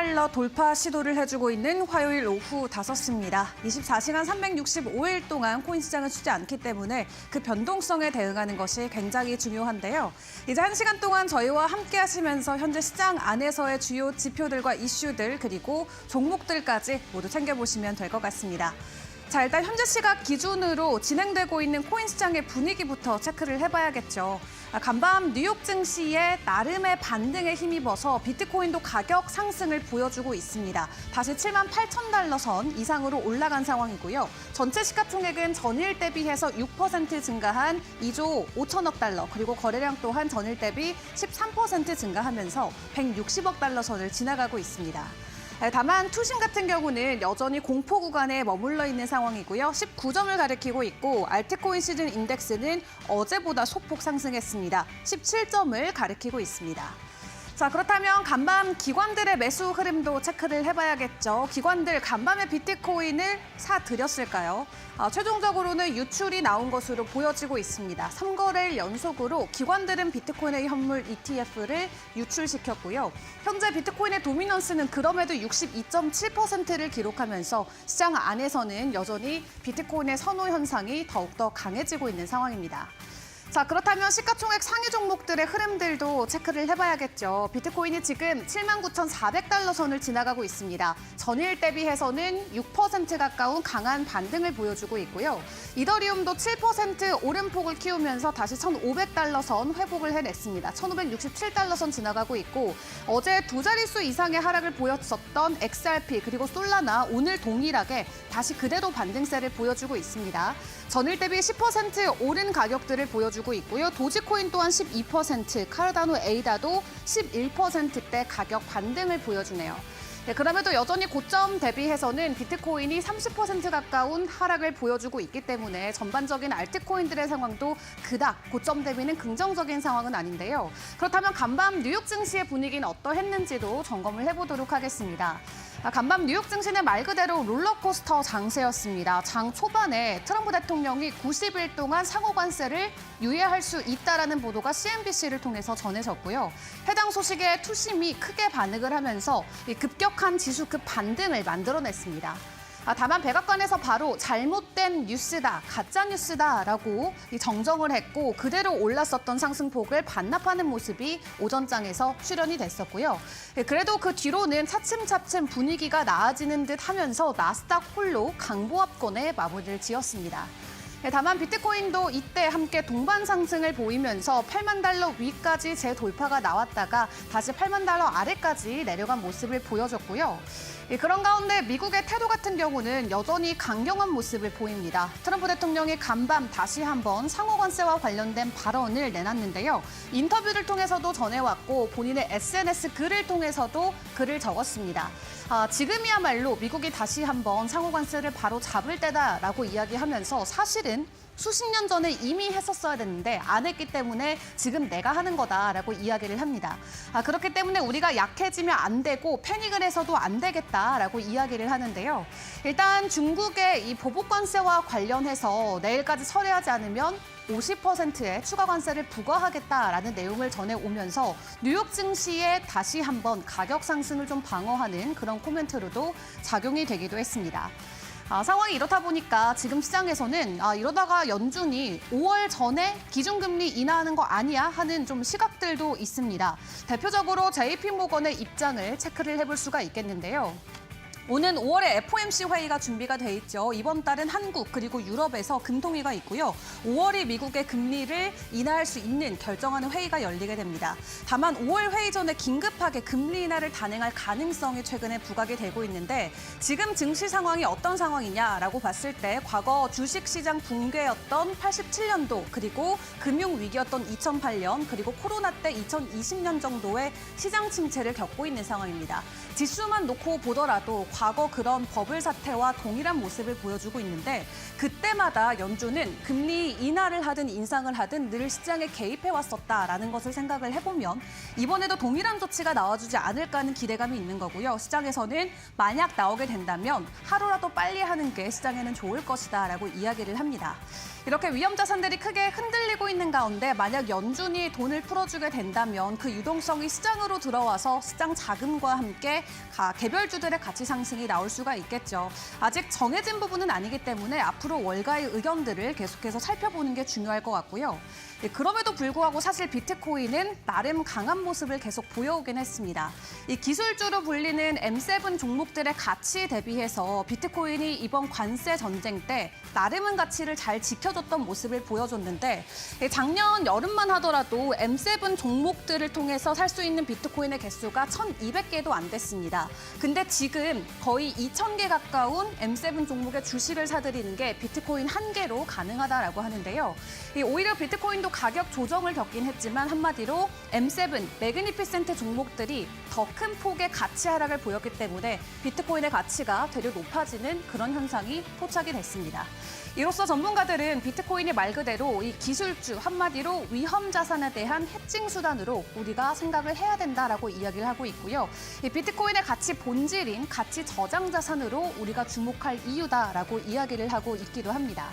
달러 돌파 시도를 해주고 있는 화요일 오후 5시입니다. 24시간 365일 동안 코인 시장은 쉬지 않기 때문에 그 변동성에 대응하는 것이 굉장히 중요한데요. 이제 1시간 동안 저희와 함께 하시면서 현재 시장 안에서의 주요 지표들과 이슈들 그리고 종목들까지 모두 챙겨보시면 될 것 같습니다. 자, 일단 현재 시각 기준으로 진행되고 있는 코인 시장의 분위기부터 체크를 해봐야겠죠. 간밤 뉴욕 증시의 나름의 반등에 힘입어서 비트코인도 가격 상승을 보여주고 있습니다. 다시 78,000달러 선 이상으로 올라간 상황이고요. 전체 시가총액은 전일 대비해서 6% 증가한 2조 5천억 달러, 그리고 거래량 또한 전일 대비 13% 증가하면서 160억 달러 선을 지나가고 있습니다. 다만 투심 같은 경우는 여전히 공포 구간에 머물러 있는 상황이고요. 19점을 가리키고 있고 알트코인 시즌 인덱스는 어제보다 소폭 상승했습니다. 17점을 가리키고 있습니다. 자, 그렇다면 간밤 기관들의 매수 흐름도 체크를 해봐야겠죠. 기관들 간밤에 비트코인을 사들였을까요? 최종적으로는 유출이 나온 것으로 보여지고 있습니다. 3거래일 연속으로 기관들은 비트코인의 현물 ETF를 유출시켰고요. 현재 비트코인의 도미넌스는 그럼에도 62.7%를 기록하면서 시장 안에서는 여전히 비트코인의 선호 현상이 더욱더 강해지고 있는 상황입니다. 자, 그렇다면 시가총액 상위 종목들의 흐름들도 체크를 해봐야겠죠. 비트코인이 지금 79,400달러 선을 지나가고 있습니다. 전일 대비해서는 6% 가까운 강한 반등을 보여주고 있고요. 이더리움도 7% 오름폭을 키우면서 다시 1,500달러 선 회복을 해냈습니다. 1,567달러 선 지나가고 있고 어제 두 자릿수 이상의 하락을 보였었던 XRP 그리고 솔라나 오늘 동일하게 다시 그대로 반등세를 보여주고 있습니다. 전일 대비 10% 오른 가격들을 보여주고 있고요. 도지코인 또한 12%, 카르다노 에이다도 11%대 가격 반등을 보여주네요. 네, 그럼에도 여전히 고점 대비해서는 비트코인이 30% 가까운 하락을 보여주고 있기 때문에 전반적인 알트코인들의 상황도 그닥 고점 대비는 긍정적인 상황은 아닌데요. 그렇다면 간밤 뉴욕 증시의 분위기는 어떠했는지도 점검을 해보도록 하겠습니다. 간밤 뉴욕 증시는 말 그대로 롤러코스터 장세였습니다. 장 초반에 트럼프 대통령이 90일 동안 상호 관세를 유예할 수 있다라는 보도가 CNBC를 통해서 전해졌고요. 해당 소식에 투심이 크게 반응을 하면서 급격한 지수급 반등을 만들어냈습니다. 다만 백악관에서 바로 잘못된 뉴스다, 가짜 뉴스다라고 정정을 했고 그대로 올랐었던 상승폭을 반납하는 모습이 오전장에서 출현이 됐었고요. 그래도 그 뒤로는 차츰차츰 분위기가 나아지는 듯 하면서 나스닥 홀로 강보합권에 마무리를 지었습니다. 다만 비트코인도 이때 함께 동반 상승을 보이면서 8만 달러 위까지 재돌파가 나왔다가 다시 8만 달러 아래까지 내려간 모습을 보여줬고요. 그런 가운데 미국의 태도 같은 경우는 여전히 강경한 모습을 보입니다. 트럼프 대통령이 간밤 다시 한번 상호 관세와 관련된 발언을 내놨는데요. 인터뷰를 통해서도 전해왔고 본인의 SNS 글을 통해서도 글을 적었습니다. 지금이야말로 미국이 다시 한번 상호 관세를 바로 잡을 때다라고 이야기하면서 사실은 수십 년 전에 이미 했었어야 됐는데 안 했기 때문에 지금 내가 하는 거다라고 이야기를 합니다. 그렇기 때문에 우리가 약해지면 안 되고 패닉을 해서도 안 되겠다라고 이야기를 하는데요. 일단 중국의 이 보복 관세와 관련해서 내일까지 철회하지 않으면 50%의 추가 관세를 부과하겠다라는 내용을 전해오면서 뉴욕 증시에 다시 한번 가격 상승을 좀 방어하는 그런 코멘트로도 작용이 되기도 했습니다. 상황이 이렇다 보니까 지금 시장에서는 이러다가 연준이 5월 전에 기준금리 인하하는 거 아니야 하는 좀 시각들도 있습니다. 대표적으로 JP모건의 입장을 체크를 해볼 수가 있겠는데요. 오는 5월에 FOMC 회의가 준비가 돼 있죠. 이번 달은 한국 그리고 유럽에서 금통위가 있고요. 5월이 미국의 금리를 인하할 수 있는 결정하는 회의가 열리게 됩니다. 다만 5월 회의 전에 긴급하게 금리 인하를 단행할 가능성이 최근에 부각이 되고 있는데 지금 증시 상황이 어떤 상황이냐라고 봤을 때 과거 주식시장 붕괴였던 87년도 그리고 금융위기였던 2008년 그리고 코로나 때 2020년 정도의 시장 침체를 겪고 있는 상황입니다. 지수만 놓고 보더라도 과거 그런 버블 사태와 동일한 모습을 보여주고 있는데 그때마다 연준은 금리 인하를 하든 인상을 하든 늘 시장에 개입해 왔었다라는 것을 생각을 해보면 이번에도 동일한 조치가 나와주지 않을까 하는 기대감이 있는 거고요. 시장에서는 만약 나오게 된다면 하루라도 빨리 하는 게 시장에는 좋을 것이다라고 이야기를 합니다. 이렇게 위험 자산들이 크게 흔들리고 있는 가운데 만약 연준이 돈을 풀어주게 된다면 그 유동성이 시장으로 들어와서 시장 자금과 함께 개별주들의 가치 상승이 나올 수가 있겠죠. 아직 정해진 부분은 아니기 때문에 앞으로 월가의 의견들을 계속해서 살펴보는 게 중요할 것 같고요. 그럼에도 불구하고 사실 비트코인은 나름 강한 모습을 계속 보여오긴 했습니다. 이 기술주로 불리는 M7 종목들의 가치 대비해서 비트코인이 이번 관세 전쟁 때 나름은 가치를 잘 지켜줬던 모습을 보여줬는데 작년 여름만 하더라도 M7 종목들을 통해서 살 수 있는 비트코인의 개수가 1,200개도 안 됐습니다. 근데 지금 거의 2,000개 가까운 M7 종목의 주식을 사들이는 게 비트코인 한 개로 가능하다라고 하는데요. 오히려 비트코인도 가격 조정을 겪긴 했지만 한마디로 M7, 매그니피센트 종목들이 더 큰 폭의 가치 하락을 보였기 때문에 비트코인의 가치가 되려 높아지는 그런 현상이 포착이 됐습니다. 이로써 전문가들은 비트코인이 말 그대로 이 기술주, 한마디로 위험 자산에 대한 해칭 수단으로 우리가 생각을 해야 된다라고 이야기를 하고 있고요. 이 비트코인의 가치 본질인 가치 저장 자산으로 우리가 주목할 이유다라고 이야기를 하고 있기도 합니다.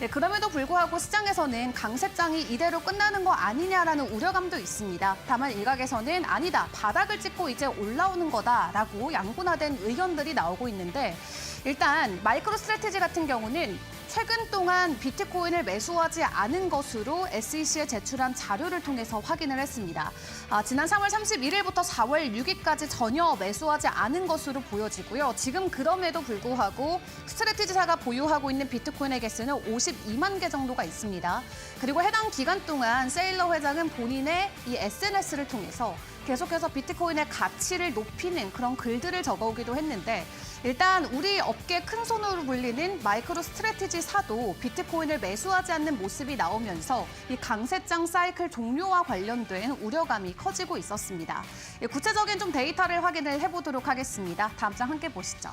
네, 그럼에도 불구하고 시장에서는 강세장이 이대로 끝나는 거 아니냐라는 우려감도 있습니다. 다만 일각에서는 아니다, 바닥을 찍고 이제 올라오는 거다라고 양분화된 의견들이 나오고 있는데 일단 마이크로 스트래티지 같은 경우는 최근 동안 비트코인을 매수하지 않은 것으로 SEC에 제출한 자료를 통해서 확인을 했습니다. 지난 3월 31일부터 4월 6일까지 전혀 매수하지 않은 것으로 보여지고요. 지금 그럼에도 불구하고 스트래티지사가 보유하고 있는 비트코인의 개수는 52만 개 정도가 있습니다. 그리고 해당 기간 동안 세일러 회장은 본인의 이 SNS를 통해서 계속해서 비트코인의 가치를 높이는 그런 글들을 적어오기도 했는데 일단 우리 업계 큰 손으로 불리는 마이크로 스트래티지사도 비트코인을 매수하지 않는 모습이 나오면서 이 강세장 사이클 종료와 관련된 우려감이 커지고 있었습니다. 구체적인 좀 데이터를 확인을 해보도록 하겠습니다. 다음 장 함께 보시죠.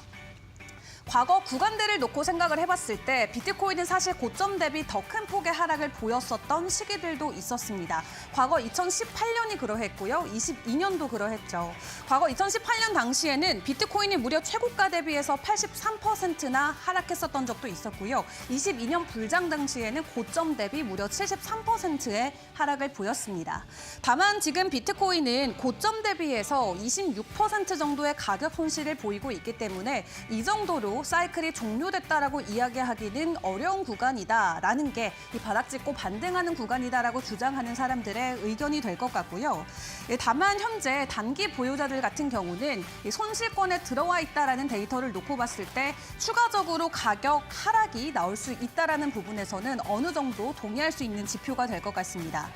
과거 구간대를 놓고 생각을 해봤을 때 비트코인은 사실 고점 대비 더 큰 폭의 하락을 보였었던 시기들도 있었습니다. 과거 2018년이 그러했고요. 22년도 그러했죠. 과거 2018년 당시에는 비트코인이 무려 최고가 대비해서 83%나 하락했었던 적도 있었고요. 22년 불장 당시에는 고점 대비 무려 73%의 하락을 보였습니다. 다만 지금 비트코인은 고점 대비해서 26% 정도의 가격 손실을 보이고 있기 때문에 이 정도로 사이클이 종료됐다라고 이야기하기는 어려운 구간이다라는 게 이 바닥 찍고 반등하는 구간이다라고 주장하는 사람들의 의견이 될 것 같고요. 다만 현재 단기 보유자들 같은 경우는 이 손실권에 들어와 있다라는 데이터를 놓고 봤을 때 추가적으로 가격 하락이 나올 수 있다라는 부분에서는 어느 정도 동의할 수 있는 지표가 될 것 같습니다.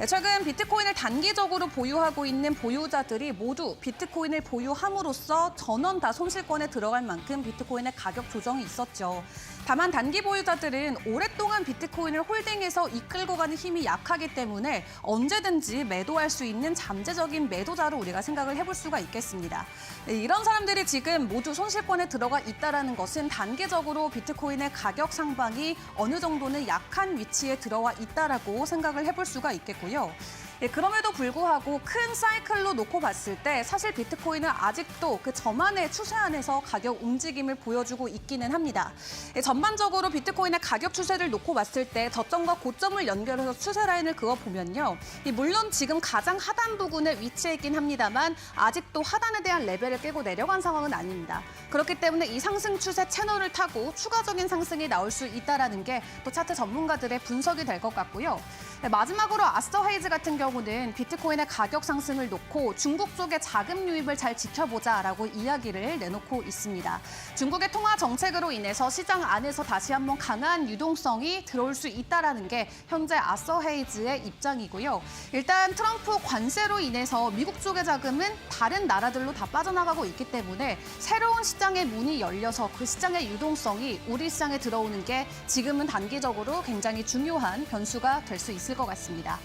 최근 비트코인을 단기적으로 보유하고 있는 보유자들이 모두 비트코인을 보유함으로써 전원 다 손실권에 들어갈 만큼 비트코인의 가격 조정이 있었죠. 다만 단기 보유자들은 오랫동안 비트코인을 홀딩해서 이끌고 가는 힘이 약하기 때문에 언제든지 매도할 수 있는 잠재적인 매도자로 우리가 생각을 해볼 수가 있겠습니다. 이런 사람들이 지금 모두 손실권에 들어가 있다는 것은 단기적으로 비트코인의 가격 상방이 어느 정도는 약한 위치에 들어와 있다라고 생각을 해볼 수가 있겠고요. 그럼에도 불구하고 큰 사이클로 놓고 봤을 때 사실 비트코인은 아직도 그 저만의 추세 안에서 가격 움직임을 보여주고 있기는 합니다. 전반적으로 비트코인의 가격 추세를 놓고 봤을 때 저점과 고점을 연결해서 추세 라인을 그어보면요. 물론 지금 가장 하단 부근에 위치해 있긴 합니다만 아직도 하단에 대한 레벨을 깨고 내려간 상황은 아닙니다. 그렇기 때문에 이 상승 추세 채널을 타고 추가적인 상승이 나올 수 있다는 게 또 차트 전문가들의 분석이 될 것 같고요. 마지막으로 아스터 헤이즈 같은 경우는 비트코인의 가격 상승을 놓고 중국 쪽의 자금 유입을 잘 지켜보자라고 이야기를 내놓고 있습니다. 중국의 통화 정책으로 인해서 시장 안에서 다시 한번 강한 유동성이 들어올 수 있다는 게 현재 아스터 헤이즈의 입장이고요. 일단 트럼프 관세로 인해서 미국 쪽의 자금은 다른 나라들로 다 빠져나가고 있기 때문에 새로운 시장의 문이 열려서 그 시장의 유동성이 우리 시장에 들어오는 게 지금은 단기적으로 굉장히 중요한 변수가 될 수 있을 것 같습니다.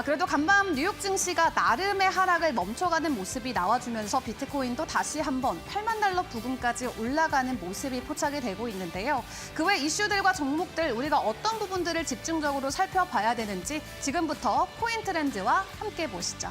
그래도 간밤 뉴욕 증시가 나름의 하락을 멈춰가는 모습이 나와주면서 비트코인도 다시 한번 8만 달러 부근까지 올라가는 모습이 포착이 되고 있는데요. 그 외 이슈들과 종목들 우리가 어떤 부분들을 집중적으로 살펴봐야 되는지 지금부터 코인 트렌드와 함께 보시죠.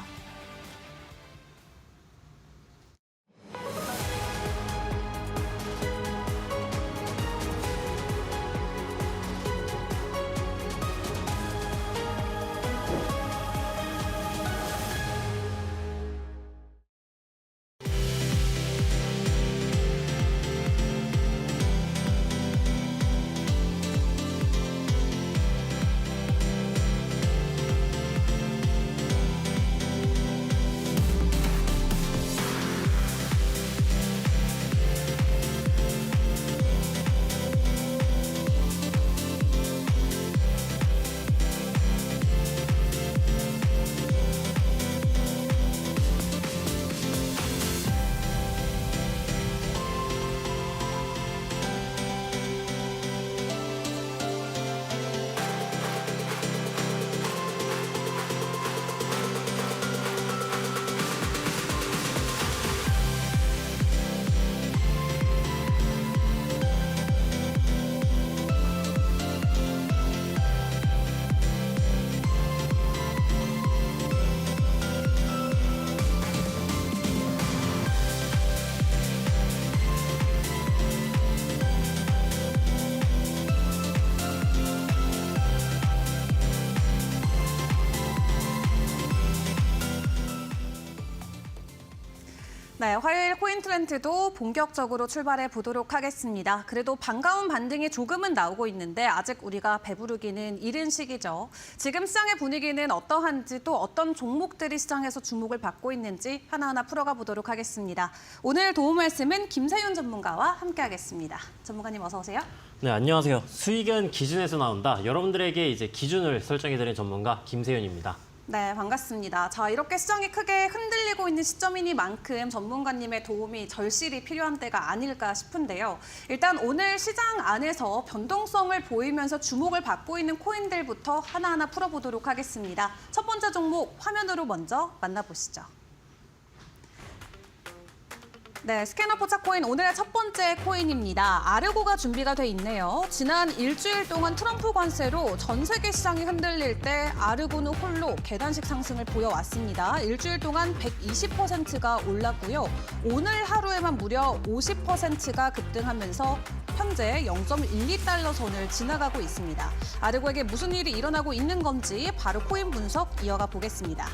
네, 화요일 코인 트렌드도 본격적으로 출발해 보도록 하겠습니다. 그래도 반가운 반등이 조금은 나오고 있는데 아직 우리가 배부르기는 이른 시기죠. 지금 시장의 분위기는 어떠한지 또 어떤 종목들이 시장에서 주목을 받고 있는지 하나하나 풀어가 보도록 하겠습니다. 오늘 도움 말씀은 김세윤 전문가와 함께하겠습니다. 전문가님 어서 오세요. 네, 안녕하세요. 수익은 기준에서 나온다. 여러분들에게 이제 기준을 설정해드리는 전문가 김세윤입니다. 네, 반갑습니다. 자, 이렇게 시장이 크게 흔들리고 있는 시점이니만큼 전문가님의 도움이 절실히 필요한 때가 아닐까 싶은데요. 일단 오늘 시장 안에서 변동성을 보이면서 주목을 받고 있는 코인들부터 하나하나 풀어보도록 하겠습니다. 첫 번째 종목 화면으로 먼저 만나보시죠. 네, 스캐너 포착코인 오늘의 첫 번째 코인입니다. 아르고가 준비가 돼 있네요. 지난 일주일 동안 트럼프 관세로 전 세계 시장이 흔들릴 때 아르고는 홀로 계단식 상승을 보여왔습니다. 일주일 동안 120%가 올랐고요. 오늘 하루에만 무려 50%가 급등하면서 현재 0.12달러 선을 지나가고 있습니다. 아르고에게 무슨 일이 일어나고 있는 건지 바로 코인 분석 이어가 보겠습니다.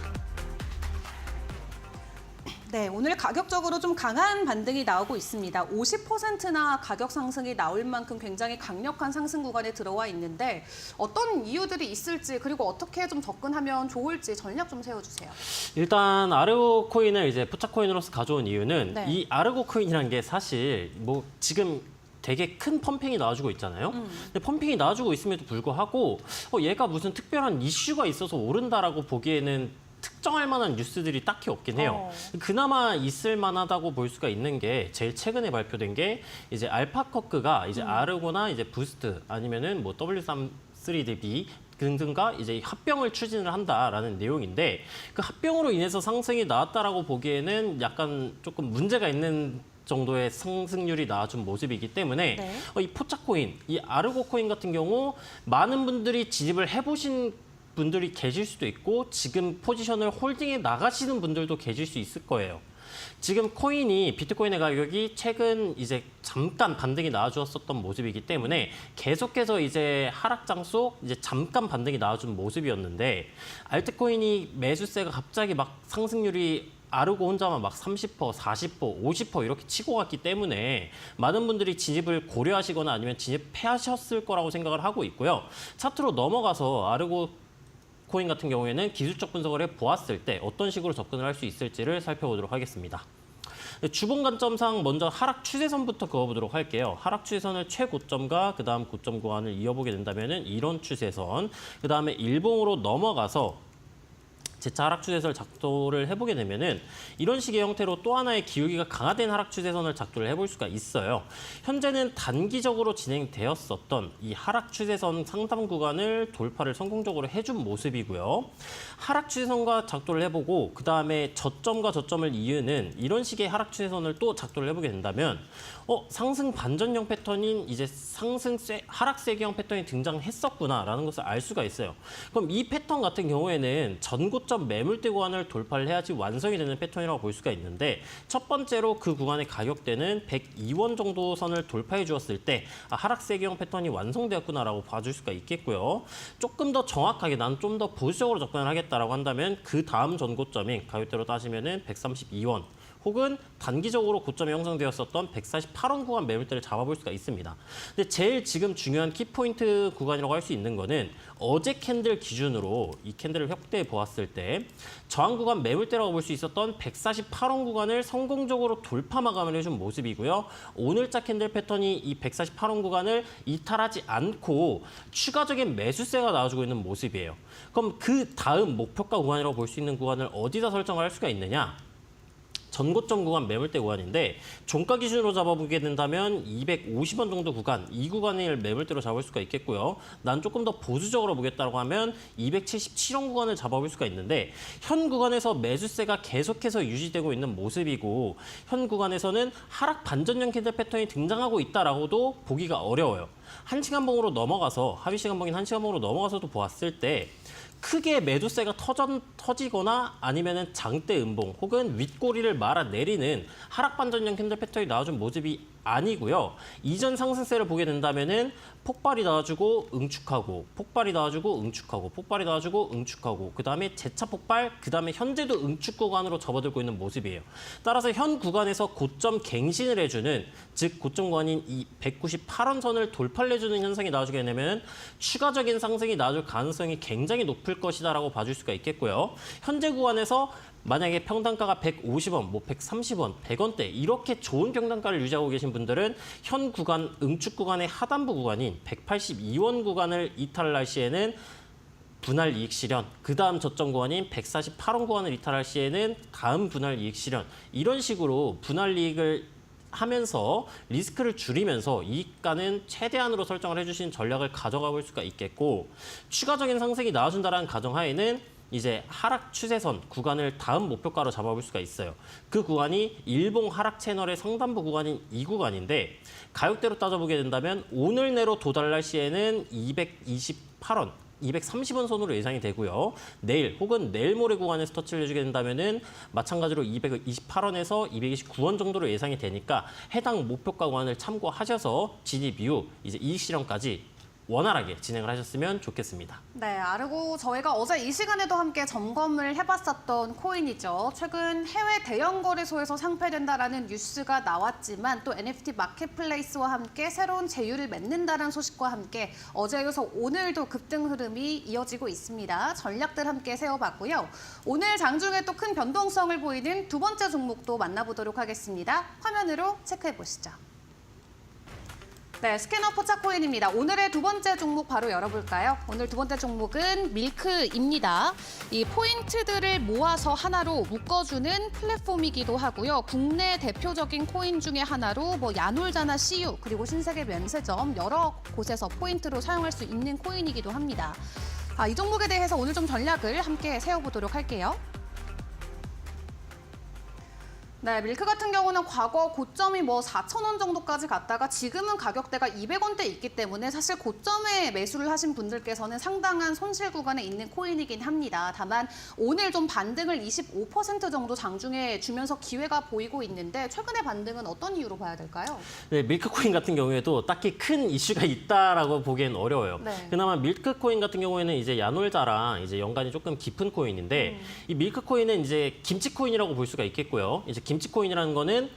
네, 오늘 가격적으로 좀 강한 반등이 나오고 있습니다. 50%나 가격 상승이 나올 만큼 굉장히 강력한 상승 구간에 들어와 있는데 어떤 이유들이 있을지 그리고 어떻게 좀 접근하면 좋을지 전략 좀 세워주세요. 일단 아르고 코인을 이제 포착 코인으로서 가져온 이유는 네. 이 아르고 코인이라는 게 사실 뭐 지금 되게 큰 펌핑이 나와주고 있잖아요. 근데 펌핑이 나와주고 있음에도 불구하고 얘가 무슨 특별한 이슈가 있어서 오른다라고 보기에는 특정할 만한 뉴스들이 딱히 없긴 해요. 그나마 있을 만하다고 볼 수가 있는 게 제일 최근에 발표된 게 이제 알파커크가 이제 아르고나 이제 부스트 아니면은 뭐 W3D 등등과 이제 합병을 추진을 한다라는 내용인데 그 합병으로 인해서 상승이 나왔다라고 보기에는 약간 조금 문제가 있는 정도의 상승률이 나와준 모습이기 때문에 네. 이 포착 코인, 이 아르고 코인 같은 경우 많은 분들이 진입을 해보신 분들이 계실 수도 있고 지금 포지션을 홀딩해 나가시는 분들도 계실 수 있을 거예요. 지금 코인이 비트코인의 가격이 최근 이제 잠깐 반등이 나와주었었던 모습이기 때문에 계속해서 이제 하락장 속 이제 잠깐 반등이 나와준 모습이었는데 알트코인이 매수세가 갑자기 막 상승률이 아르고 혼자만 막 30%, 40%, 50% 이렇게 치고 갔기 때문에 많은 분들이 진입을 고려하시거나 아니면 진입하셨을 거라고 생각을 하고 있고요. 차트로 넘어가서 아르고 코인 같은 경우에는 기술적 분석을 해보았을 때 어떤 식으로 접근을 할 수 있을지를 살펴보도록 하겠습니다. 주봉 관점상 먼저 하락 추세선부터 그어보도록 할게요. 하락 추세선을 최고점과 그다음 고점 구간을 이어보게 된다면 이런 추세선, 그다음에 일봉으로 넘어가서 재차 하락 추세선을 작도를 해보게 되면은 이런 식의 형태로 또 하나의 기울기가 강화된 하락 추세선을 작도를 해볼 수가 있어요. 현재는 단기적으로 진행되었었던 이 하락 추세선 상단 구간을 돌파를 성공적으로 해준 모습이고요. 하락 추세선과 작도를 해보고 그 다음에 저점과 저점을 이으는 이런 식의 하락 추세선을 또 작도를 해보게 된다면 상승 반전형 패턴인 이제 하락 세기형 패턴이 등장했었구나라는 것을 알 수가 있어요. 그럼 이 패턴 같은 경우에는 전고점 매물대 구간을 돌파를 해야지 완성이 되는 패턴이라고 볼 수가 있는데 첫 번째로 그 구간의 가격대는 102원 정도 선을 돌파해 주었을 때 하락 세기형 패턴이 완성되었구나라고 봐줄 수가 있겠고요. 조금 더 정확하게 난 좀 더 보수적으로 접근을 하겠다라고 한다면 그 다음 전고점인 가격대로 따지면은 132원. 혹은 단기적으로 고점이 형성되었었던 148원 구간 매물대를 잡아볼 수가 있습니다. 근데 제일 지금 중요한 키포인트 구간이라고 할 수 있는 거는 어제 캔들 기준으로 이 캔들을 확대해 보았을 때 저항 구간 매물대라고 볼 수 있었던 148원 구간을 성공적으로 돌파 마감을 해준 모습이고요. 오늘자 캔들 패턴이 이 148원 구간을 이탈하지 않고 추가적인 매수세가 나와주고 있는 모습이에요. 그럼 그 다음 목표가 구간이라고 볼 수 있는 구간을 어디다 설정을 할 수가 있느냐? 전고점 구간 매물대 구간인데 종가 기준으로 잡아보게 된다면 250원 정도 구간, 이 구간을 매물대로 잡을 수가 있겠고요. 난 조금 더 보수적으로 보겠다고 하면 277원 구간을 잡아볼 수가 있는데 현 구간에서 매수세가 계속해서 유지되고 있는 모습이고 현 구간에서는 하락 반전형 캔들 패턴이 등장하고 있다라고도 보기가 어려워요. 1시간봉으로 넘어가서 하위시간봉인 1시간봉으로 넘어가서도 보았을 때 크게 매도세가 터지거나 아니면은 장대 음봉 혹은 윗꼬리를 말아내리는 하락 반전형 캔들 패턴이 나와준 모습이 아니고요. 이전 상승세를 보게 된다면은 폭발이 나와주고 응축하고 폭발이 나와주고 응축하고 폭발이 나와주고 응축하고 그다음에 재차 폭발 그다음에 현재도 응축 구간으로 접어들고 있는 모습이에요. 따라서 현 구간에서 고점 갱신을 해주는 즉 고점 구간인 이 198원 선을 돌파를 해주는 현상이 나와주게 되면 추가적인 상승이 나와줄 가능성이 굉장히 높을 것이다라고 봐줄 수가 있겠고요. 현재 구간에서 만약에 평단가가 150원, 130원, 100원대 이렇게 좋은 평단가를 유지하고 계신 분들은 현 구간, 응축 구간의 하단부 구간인 182원 구간을 이탈할 시에는 분할 이익 실현, 그 다음 저점 구간인 148원 구간을 이탈할 시에는 다음 분할 이익 실현 이런 식으로 분할 이익을 하면서 리스크를 줄이면서 이익가는 최대한으로 설정을 해주신 전략을 가져가 볼 수가 있겠고 추가적인 상승이 나와준다는 가정하에는 이제 하락 추세선 구간을 다음 목표가로 잡아볼 수가 있어요. 그 구간이 일봉 하락 채널의 상단부 구간인 이 구간인데 가격대로 따져보게 된다면 오늘 내로 도달할 시에는 228원, 230원 선으로 예상이 되고요. 내일 혹은 내일 모레 구간에서 터치를 해주게 된다면은 마찬가지로 228원에서 229원 정도로 예상이 되니까 해당 목표가 구간을 참고하셔서 진입 이후 이제 이익 실현까지 원활하게 진행을 하셨으면 좋겠습니다. 네, 아르고 저희가 어제 이 시간에도 함께 점검을 해봤었던 코인이죠. 최근 해외 대형 거래소에서 상폐된다라는 뉴스가 나왔지만 또 NFT 마켓플레이스와 함께 새로운 제휴를 맺는다는 소식과 함께 어제 이어서 오늘도 급등 흐름이 이어지고 있습니다. 전략들 함께 세워봤고요. 오늘 장중에 또 큰 변동성을 보이는 두 번째 종목도 만나보도록 하겠습니다. 화면으로 체크해 보시죠. 네, 스캐너 포차코인입니다. 오늘의 두 번째 종목 바로 열어볼까요? 오늘 두 번째 종목은 밀크입니다. 이 포인트들을 모아서 하나로 묶어주는 플랫폼이기도 하고요. 국내 대표적인 코인 중에 하나로 야놀자나 CU 그리고 신세계 면세점 여러 곳에서 포인트로 사용할 수 있는 코인이기도 합니다. 이 종목에 대해서 오늘 좀 전략을 함께 세워보도록 할게요. 네, 밀크 같은 경우는 과거 고점이 4,000원 정도까지 갔다가 지금은 가격대가 200원대 있기 때문에 사실 고점에 매수를 하신 분들께서는 상당한 손실 구간에 있는 코인이긴 합니다. 다만 오늘 좀 반등을 25% 정도 장중에 주면서 기회가 보이고 있는데 최근의 반등은 어떤 이유로 봐야 될까요? 네, 밀크코인 같은 경우에도 딱히 큰 이슈가 있다라고 보기엔 어려워요. 네. 그나마 밀크코인 같은 경우에는 이제 야놀자랑 이제 연관이 조금 깊은 코인인데 이 밀크코인은 이제 김치코인이라고 볼 수가 있겠고요. 이제 김치코인이라는 거는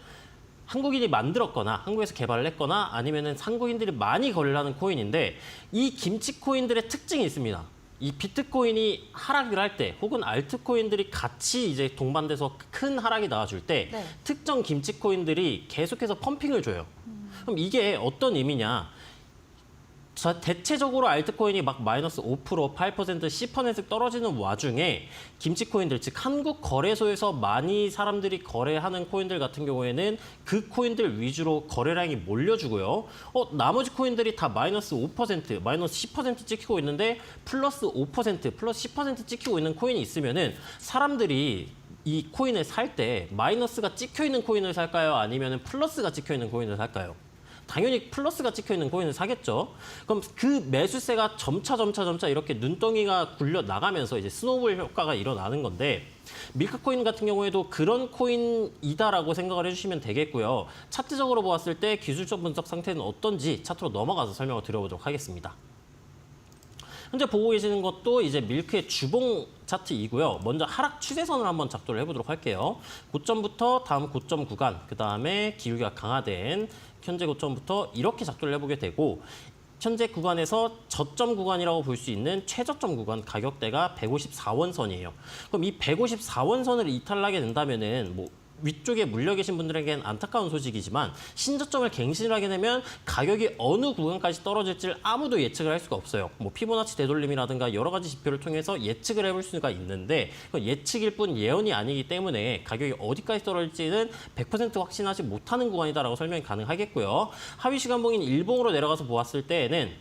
한국인이 만들었거나 한국에서 개발을 했거나 아니면은 한국인들이 많이 거래를 하는 코인인데 이 김치코인들의 특징이 있습니다. 이 비트코인이 하락을 할 때 혹은 알트코인들이 같이 이제 동반돼서 큰 하락이 나와줄 때 네. 특정 김치코인들이 계속해서 펌핑을 줘요. 그럼 이게 어떤 의미냐? 대체적으로 알트코인이 막 마이너스 5%, 8%, 10% 떨어지는 와중에 김치코인들, 즉 한국 거래소에서 많이 사람들이 거래하는 코인들 같은 경우에는 그 코인들 위주로 거래량이 몰려주고요. 나머지 코인들이 다 마이너스 5%, 마이너스 10% 찍히고 있는데 플러스 5%, 플러스 10% 찍히고 있는 코인이 있으면은 사람들이 이 코인을 살 때 마이너스가 찍혀 있는 코인을 살까요? 아니면 플러스가 찍혀 있는 코인을 살까요? 당연히 플러스가 찍혀 있는 코인을 사겠죠. 그럼 그 매수세가 점차 이렇게 눈덩이가 굴려 나가면서 이제 스노우볼 효과가 일어나는 건데 밀크코인 같은 경우에도 그런 코인이다라고 생각을 해주시면 되겠고요. 차트적으로 보았을 때 기술적 분석 상태는 어떤지 차트로 넘어가서 설명을 드려보도록 하겠습니다. 현재 보고 계시는 것도 이제 밀크의 주봉 차트이고요. 먼저 하락 추세선을 한번 작도를 해보도록 할게요. 고점부터 다음 고점 구간, 그 다음에 기울기가 강화된 현재 고점부터 이렇게 작도를 해보게 되고 현재 구간에서 저점 구간이라고 볼 수 있는 최저점 구간 가격대가 154원선이에요. 그럼 이 154원선을 이탈하게 된다면은 뭐 위쪽에 물려 계신 분들에겐 안타까운 소식이지만 신저점을 갱신을 하게 되면 가격이 어느 구간까지 떨어질지를 아무도 예측을 할 수가 없어요. 뭐 피보나치 되돌림이라든가 여러 가지 지표를 통해서 예측을 해볼 수가 있는데 예측일 뿐 예언이 아니기 때문에 가격이 어디까지 떨어질지는 100% 확신하지 못하는 구간이다라고 설명이 가능하겠고요. 하위 시간봉인 일봉으로 내려가서 보았을 때에는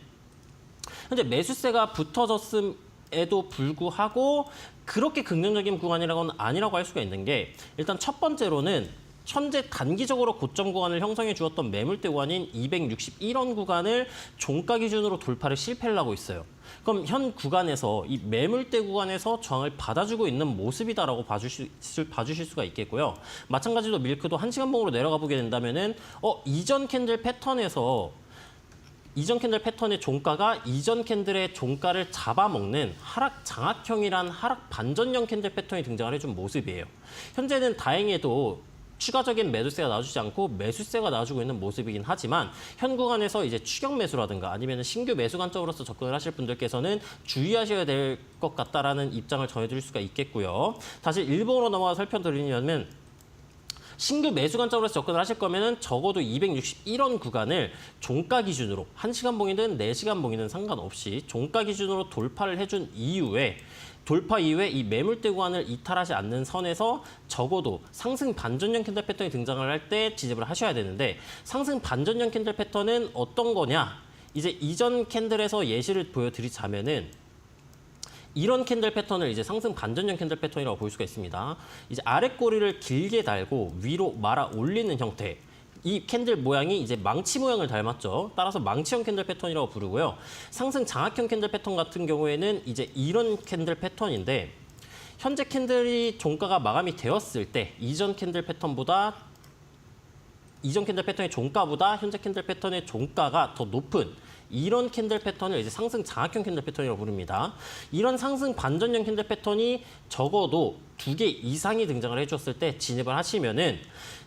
현재 매수세가 붙어졌음에도 불구하고 그렇게 긍정적인 구간이라고는 아니라고 할 수가 있는 게 일단 첫 번째로는 현재 단기적으로 고점 구간을 형성해 주었던 매물대 구간인 261원 구간을 종가 기준으로 돌파를 실패를 하고 있어요. 그럼 현 구간에서 이 매물대 구간에서 저항을 받아주고 있는 모습이다라고 봐주실 수가 있겠고요. 마찬가지로 밀크도 1시간봉으로 내려가 보게 된다면은 이전 캔들 패턴의 종가가 이전 캔들의 종가를 잡아먹는 하락 장악형이란 하락 반전형 캔들 패턴이 등장을 해준 모습이에요. 현재는 다행히도 추가적인 매도세가 나와주지 않고 매수세가 나와주고 있는 모습이긴 하지만 현 구간에서 이제 추격 매수라든가 아니면 신규 매수 관점으로서 접근을 하실 분들께서는 주의하셔야 될 것 같다라는 입장을 전해드릴 수가 있겠고요. 다시 일본어로 넘어가 살펴드리려면 신규 매수 관점으로 접근을 하실 거면은 적어도 261원 구간을 종가 기준으로 1시간 봉이든 4시간 봉이든 상관없이 종가 기준으로 돌파를 해준 이후에 돌파 이후에 이 매물대 구간을 이탈하지 않는 선에서 적어도 상승 반전형 캔들 패턴이 등장을 할 때 진입을 하셔야 되는데 상승 반전형 캔들 패턴은 어떤 거냐? 이제 이전 캔들에서 예시를 보여드리자면은 이런 캔들 패턴을 이제 상승 반전형 캔들 패턴이라고 볼 수가 있습니다. 이제 아래 꼬리를 길게 달고 위로 말아 올리는 형태. 이 캔들 모양이 이제 망치 모양을 닮았죠. 따라서 망치형 캔들 패턴이라고 부르고요. 상승 장악형 캔들 패턴 같은 경우에는 이제 이런 캔들 패턴인데 현재 캔들이 종가가 마감이 되었을 때 이전 캔들 패턴의 종가보다 현재 캔들 패턴의 종가가 더 높은 이런 캔들 패턴을 이제 상승 장악형 캔들 패턴이라고 부릅니다. 이런 상승 반전형 캔들 패턴이 적어도 2개 이상이 등장을 해줬을 때 진입을 하시면은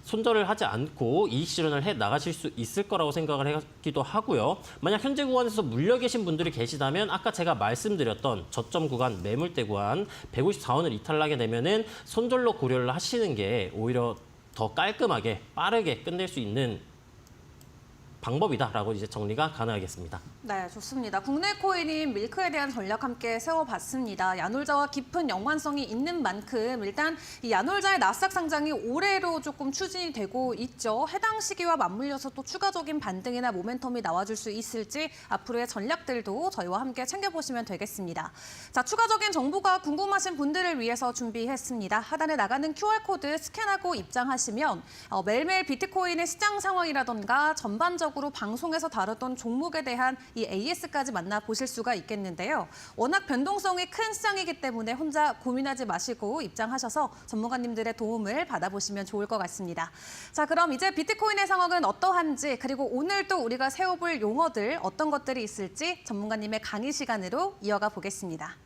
손절을 하지 않고 이익 실현을 해 나가실 수 있을 거라고 생각을 하기도 하고요. 만약 현재 구간에서 물려 계신 분들이 계시다면 아까 제가 말씀드렸던 저점 구간 매물대 구간 154원을 이탈하게 되면은 손절로 고려를 하시는 게 오히려 더 깔끔하게 빠르게 끝낼 수 있는 방법이다라고 이제 정리가 가능하겠습니다. 네, 좋습니다. 국내 코인인 밀크에 대한 전략 함께 세워봤습니다. 야놀자와 깊은 연관성이 있는 만큼 일단 이 야놀자의 나스닥 상장이 올해로 조금 추진이 되고 있죠. 해당 시기와 맞물려서 또 추가적인 반등이나 모멘텀이 나와줄 수 있을지 앞으로의 전략들도 저희와 함께 챙겨보시면 되겠습니다. 자, 추가적인 정보가 궁금하신 분들을 위해서 준비했습니다. 하단에 나가는 QR코드 스캔하고 입장하시면 매일매일 비트코인의 시장 상황이라던가 전반적으로 방송에서 다뤘던 종목에 대한 이 AS까지 만나보실 수가 있겠는데요. 워낙 변동성이 큰 시장이기 때문에 혼자 고민하지 마시고 입장하셔서 전문가님들의 도움을 받아보시면 좋을 것 같습니다. 자, 그럼 이제 비트코인의 상황은 어떠한지 그리고 오늘 또 우리가 세워볼 용어들 어떤 것들이 있을지 전문가님의 강의 시간으로 이어가 보겠습니다.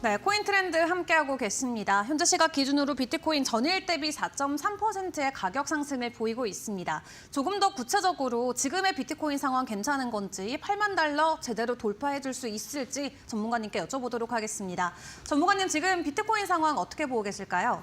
네, 코인 트렌드 함께하고 계십니다. 현재 시각 기준으로 비트코인 전일 대비 4.3%의 가격 상승을 보이고 있습니다. 조금 더 구체적으로 지금의 비트코인 상황 괜찮은 건지 8만 달러 제대로 돌파해 줄 수 있을지 전문가님께 여쭤보도록 하겠습니다. 전문가님, 지금 비트코인 상황 어떻게 보고 계실까요?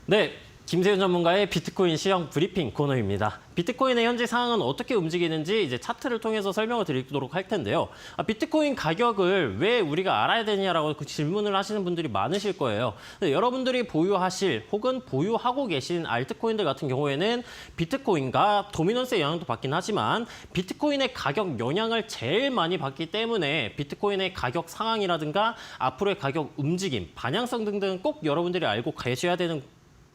네, 김세윤 전문가의 비트코인 시황 브리핑 코너입니다. 비트코인의 현재 상황은 어떻게 움직이는지 이제 차트를 통해서 설명을 드리도록 할 텐데요. 비트코인 가격을 왜 우리가 알아야 되냐라고 그 질문을 하시는 분들이 많으실 거예요. 여러분들이 보유하실 혹은 보유하고 계신 알트코인들 같은 경우에는 비트코인과 도미넌스의 영향도 받긴 하지만 비트코인의 가격 영향을 제일 많이 받기 때문에 비트코인의 가격 상황이라든가 앞으로의 가격 움직임, 반향성 등등 꼭 여러분들이 알고 계셔야 되는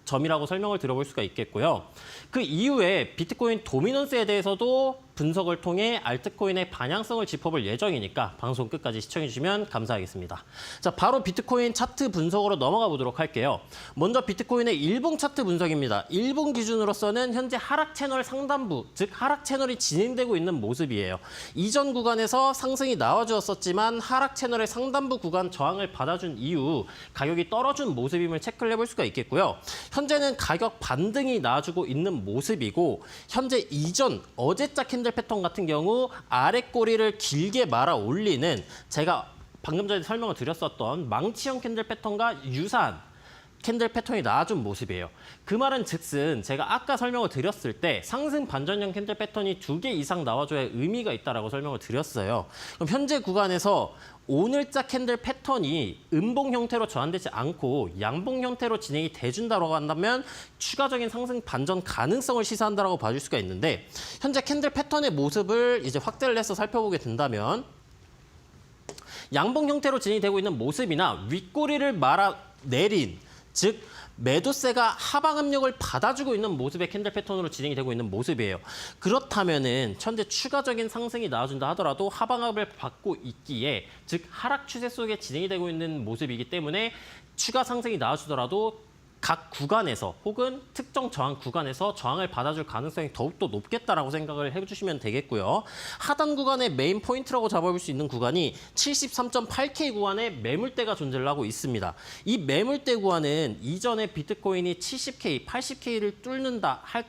점이라고 설명을 들어볼 수가 있겠고요. 그 이후에 비트코인 도미넌스에 대해서도 분석을 통해 알트코인의 반향성을 짚어볼 예정이니까 방송 끝까지 시청해 주시면 감사하겠습니다. 자, 바로 비트코인 차트 분석으로 넘어가 보도록 할게요. 먼저 비트코인의 일봉 차트 분석입니다. 일봉 기준으로서는 현재 하락 채널 상단부, 즉 하락 채널이 진행되고 있는 모습이에요. 이전 구간에서 상승이 나와주었었지만 하락 채널의 상단부 구간 저항을 받아준 이후 가격이 떨어진 모습임을 체크를 해볼 수가 있겠고요. 현재는 가격 반등이 나와주고 있는 모습이고 현재 이전 어제자 캔들 패턴 같은 경우 아래 꼬리를 길게 말아 올리는 제가 방금 전에 설명을 드렸었던 망치형 캔들 패턴과 유사한 캔들 패턴이 나와준 모습이에요. 그 말은 즉슨 제가 아까 설명을 드렸을 때 상승 반전형 캔들 패턴이 2개 이상 나와줘야 의미가 있다라고 설명을 드렸어요. 그럼 현재 구간에서 오늘자 캔들 패턴이 음봉 형태로 전환되지 않고 양봉 형태로 진행이 돼준다고 한다면 추가적인 상승 반전 가능성을 시사한다고 봐줄 수가 있는데 현재 캔들 패턴의 모습을 이제 확대를 해서 살펴보게 된다면 양봉 형태로 진행이 되고 있는 모습이나 윗꼬리를 말아 내린 즉 매도세가 하방 압력을 받아주고 있는 모습의 캔들 패턴으로 진행이 되고 있는 모습이에요. 그렇다면은 현재 추가적인 상승이 나와준다 하더라도 하방압을 받고 있기에 즉 하락 추세 속에 진행이 되고 있는 모습이기 때문에 추가 상승이 나와주더라도 각 구간에서 혹은 특정 저항 구간에서 저항을 받아줄 가능성이 더욱더 높겠다라고 생각을 해주시면 되겠고요. 하단 구간의 메인 포인트라고 잡아볼 수 있는 구간이 73.8K 구간의 매물대가 존재를 하고 있습니다. 이 매물대 구간은 이전에 비트코인이 70K, 80K를 뚫는다 할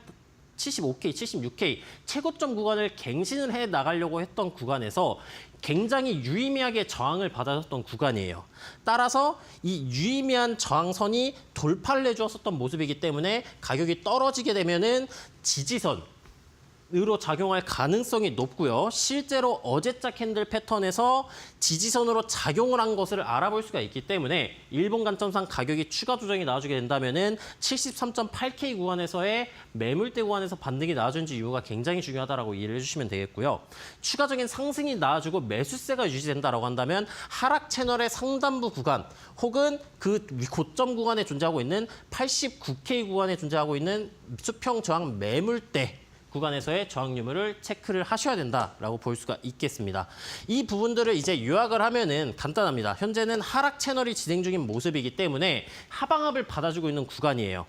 75K, 76K 최고점 구간을 갱신을 해 나가려고 했던 구간에서 굉장히 유의미하게 저항을 받아줬던 구간이에요. 따라서 이 유의미한 저항선이 돌파를 해주었었던 모습이기 때문에 가격이 떨어지게 되면은 지지선으로 작용할 가능성이 높고요. 실제로 어제자 캔들 패턴에서 지지선으로 작용을 한 것을 알아볼 수가 있기 때문에 일본 관점상 가격이 추가 조정이 나와주게 된다면은 73.8K 구간에서의 매물대 구간에서 반등이 나와준지 이유가 굉장히 중요하다라고 이해를 해주시면 되겠고요. 추가적인 상승이 나와주고 매수세가 유지된다라고 한다면 하락 채널의 상단부 구간 혹은 그 고점 구간에 존재하고 있는 89K 구간에 존재하고 있는 수평 저항 매물대 구간에서의 저항 유무를 체크를 하셔야 된다라고 볼 수가 있겠습니다. 이 부분들을 이제 요약을 하면은 간단합니다. 현재는 하락 채널이 진행 중인 모습이기 때문에 하방압을 받아주고 있는 구간이에요.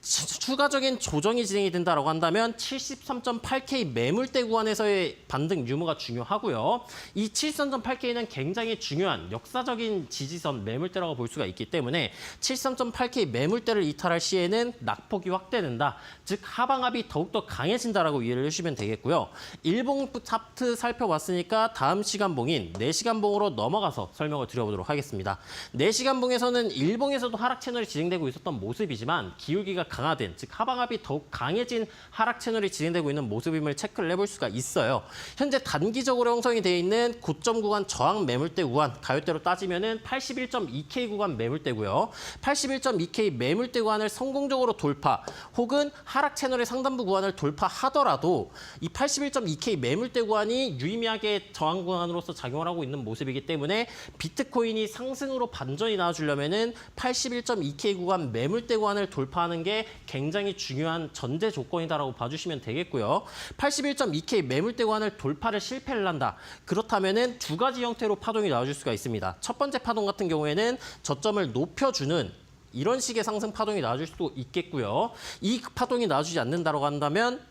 추가적인 조정이 진행이 된다고 한다면 73.8K 매물대 구간에서의 반등 유무가 중요하고요. 이 73.8K는 굉장히 중요한 역사적인 지지선 매물대라고 볼 수가 있기 때문에 73.8K 매물대를 이탈할 시에는 낙폭이 확대된다. 즉 하방압이 더욱더 강해진다라고 이해를 해주시면 되겠고요. 일봉 차트 살펴봤으니까 다음 시간봉인 4시간봉으로 넘어가서 설명을 드려보도록 하겠습니다. 4시간봉에서는 일봉에서도 하락 채널이 진행되고 있었던 모습이지만 기울기가 강화된, 즉 하방압이 더욱 강해진 하락 채널이 진행되고 있는 모습임을 체크를 해볼 수가 있어요. 현재 단기적으로 형성이 되어 있는 고점 구간 저항 매물대 구간, 가격대로 따지면은 81.2K 구간 매물대고요. 81.2K 매물대 구간을 성공적으로 돌파 혹은 하락 채널의 상단부 구간을 돌파하더라도 이 81.2K 매물대 구간이 유의미하게 저항 구간으로서 작용을 하고 있는 모습이기 때문에 비트코인이 상승으로 반전이 나와주려면은 81.2K 구간 매물대 구간을 돌파하는 게 굉장히 중요한 전제 조건이다라고 봐주시면 되겠고요. 81.2K 매물대 구간을 돌파를 실패를 한다. 그렇다면은 두 가지 형태로 파동이 나와줄 수가 있습니다. 첫 번째 파동 같은 경우에는 저점을 높여주는 이런 식의 상승 파동이 나와줄 수도 있겠고요. 이 파동이 나와주지 않는다고 한다면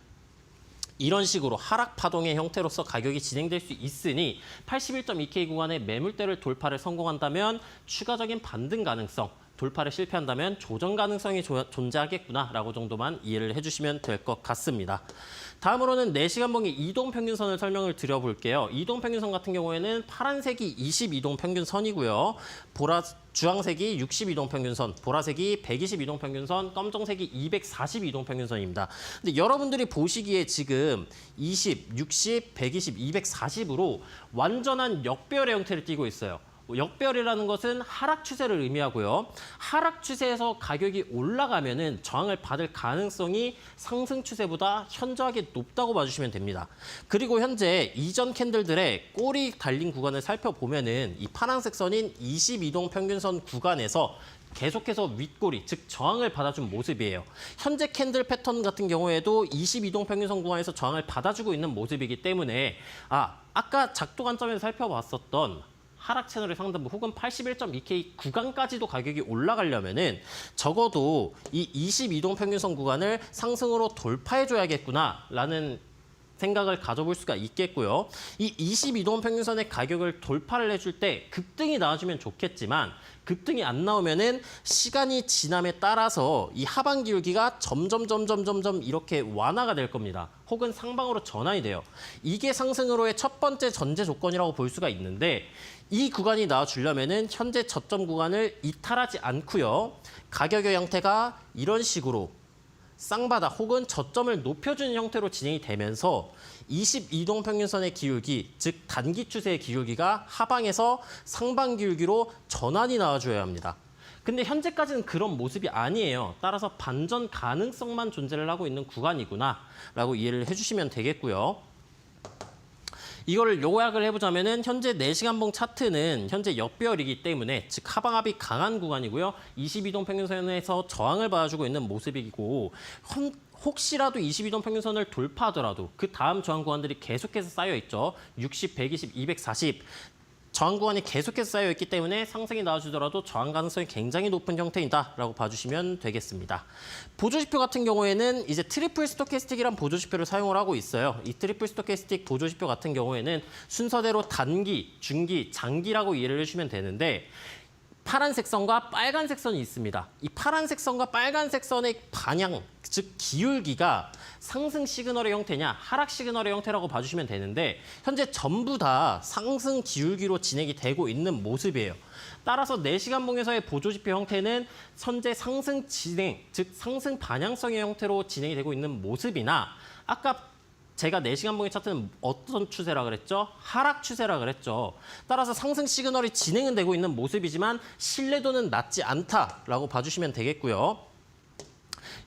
이런 식으로 하락 파동의 형태로서 가격이 진행될 수 있으니 81.2K 구간의 매물대를 돌파를 성공한다면 추가적인 반등 가능성, 돌파를 실패한다면 조정 가능성이 존재하겠구나라고 정도만 이해를 해주시면 될 것 같습니다. 다음으로는 4시간 봉의 이동평균선을 설명을 드려볼게요. 이동평균선 같은 경우에는 파란색이 22동평균선이고요. 주황색이 60이동평균선, 보라색이 120이동평균선, 검정색이 242동평균선입니다. 근데 여러분들이 보시기에 지금 20, 60, 120, 240으로 완전한 역배열의 형태를 띠고 있어요. 역배열이라는 것은 하락 추세를 의미하고요. 하락 추세에서 가격이 올라가면은 저항을 받을 가능성이 상승 추세보다 현저하게 높다고 봐주시면 됩니다. 그리고 현재 이전 캔들들의 꼬리 달린 구간을 살펴보면은 이 파란색 선인 22동 평균선 구간에서 계속해서 윗꼬리, 즉 저항을 받아준 모습이에요. 현재 캔들 패턴 같은 경우에도 22동 평균선 구간에서 저항을 받아주고 있는 모습이기 때문에 아까 작도 관점에서 살펴봤었던 하락 채널의 상단부 혹은 81.2K 구간까지도 가격이 올라가려면은 적어도 이 22동 평균선 구간을 상승으로 돌파해줘야겠구나라는 생각을 가져볼 수가 있겠고요. 이 22동 평균선의 가격을 돌파를 해줄 때 급등이 나와주면 좋겠지만 급등이 안 나오면은 시간이 지남에 따라서 이 하반 기울기가 점점 이렇게 완화가 될 겁니다. 혹은 상방으로 전환이 돼요. 이게 상승으로의 첫 번째 전제 조건이라고 볼 수가 있는데 이 구간이 나와주려면은 현재 저점 구간을 이탈하지 않고요. 가격의 형태가 이런 식으로 쌍바닥 혹은 저점을 높여주는 형태로 진행이 되면서 22동 평균선의 기울기, 즉 단기 추세의 기울기가 하방에서 상방 기울기로 전환이 나와줘야 합니다. 근데 현재까지는 그런 모습이 아니에요. 따라서 반전 가능성만 존재를 하고 있는 구간이구나라고 이해를 해주시면 되겠고요. 이거를 요약을 해보자면은 현재 4시간 봉 차트는 현재 역배열이기 때문에 즉 하방압이 강한 구간이고요. 22동 평균선에서 저항을 받아주고 있는 모습이고 혹시라도 22동 평균선을 돌파하더라도 그 다음 저항 구간들이 계속해서 쌓여 있죠. 60, 120, 240 저항 구간이 계속해서 쌓여 있기 때문에 상승이 나와주더라도 저항 가능성이 굉장히 높은 형태이다라고 봐주시면 되겠습니다. 보조지표 같은 경우에는 이제 트리플 스토캐스틱이란 보조지표를 사용을 하고 있어요. 이 트리플 스토캐스틱 보조지표 같은 경우에는 순서대로 단기, 중기, 장기라고 이해를 해주시면 되는데 파란색 선과 빨간색 선이 있습니다. 이 파란색 선과 빨간색 선의 방향, 즉 기울기가 상승 시그널의 형태냐 하락 시그널의 형태라고 봐주시면 되는데 현재 전부 다 상승 기울기로 진행이 되고 있는 모습이에요. 따라서 4시간 봉에서의 보조지표 형태는 현재 상승 진행, 즉 상승 반향성의 형태로 진행이 되고 있는 모습이나 아까 제가 4시간 봉의 차트는 어떤 추세라 그랬죠? 하락 추세라 그랬죠. 따라서 상승 시그널이 진행은 되고 있는 모습이지만 신뢰도는 낮지 않다라고 봐주시면 되겠고요.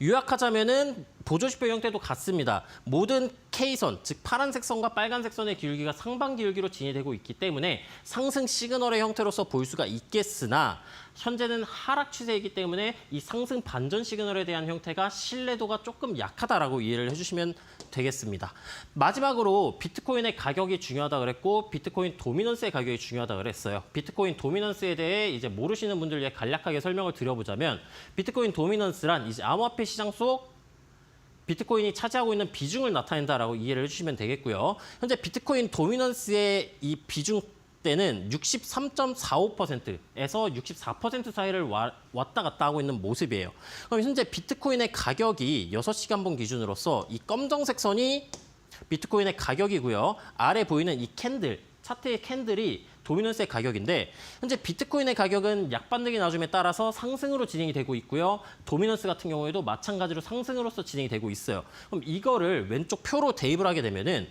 요약하자면은 보조지표 형태도 같습니다. 모든 K선, 즉 파란색 선과 빨간색 선의 기울기가 상방 기울기로 진행되고 있기 때문에 상승 시그널의 형태로서 볼 수가 있겠으나 현재는 하락 추세이기 때문에 이 상승 반전 시그널에 대한 형태가 신뢰도가 조금 약하다라고 이해를 해주시면 되겠습니다. 마지막으로 비트코인의 가격이 중요하다 그랬고 비트코인 도미넌스의 가격이 중요하다 그랬어요. 비트코인 도미넌스에 대해 이제 모르시는 분들 위해 간략하게 설명을 드려보자면 비트코인 도미넌스란 이제 암호화폐 시장 속 비트코인이 차지하고 있는 비중을 나타낸다라고 이해를 해주시면 되겠고요. 현재 비트코인 도미넌스의 이 비중 때는 63.45%에서 64% 사이를 왔다 갔다 하고 있는 모습이에요. 그럼 현재 비트코인의 가격이 6시간 봉 기준으로서 이 검정색 선이 비트코인의 가격이고요. 아래 보이는 이 캔들, 차트의 캔들이 도미넌스의 가격인데 현재 비트코인의 가격은 약반등이 나줌에 따라서 상승으로 진행이 되고 있고요. 도미넌스 같은 경우에도 마찬가지로 상승으로서 진행이 되고 있어요. 그럼 이거를 왼쪽 표로 대입을 하게 되면은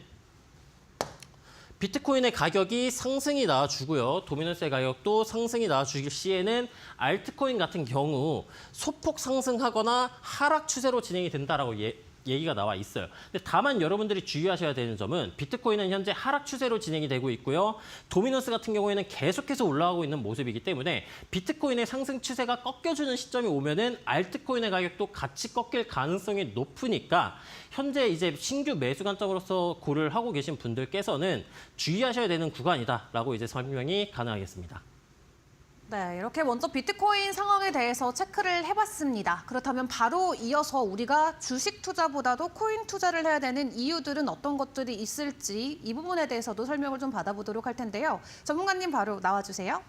비트코인의 가격이 상승이 나와주고요. 도미넌스의 가격도 상승이 나와주길 시에는 알트코인 같은 경우 소폭 상승하거나 하락 추세로 진행이 된다라고 얘기가 나와 있어요. 근데 다만 여러분들이 주의하셔야 되는 점은 비트코인은 현재 하락 추세로 진행이 되고 있고요. 도미넌스 같은 경우에는 계속해서 올라가고 있는 모습이기 때문에 비트코인의 상승 추세가 꺾여주는 시점이 오면은 알트코인의 가격도 같이 꺾일 가능성이 높으니까 현재 이제 신규 매수 관점으로서 고려를 하고 계신 분들께서는 주의하셔야 되는 구간이다라고 이제 설명이 가능하겠습니다. 네, 이렇게 먼저 비트코인 상황에 대해서 체크를 해봤습니다. 그렇다면 바로 이어서 우리가 주식 투자보다도 코인 투자를 해야 되는 이유들은 어떤 것들이 있을지 이 부분에 대해서도 설명을 좀 받아보도록 할 텐데요. 전문가님 바로 나와주세요.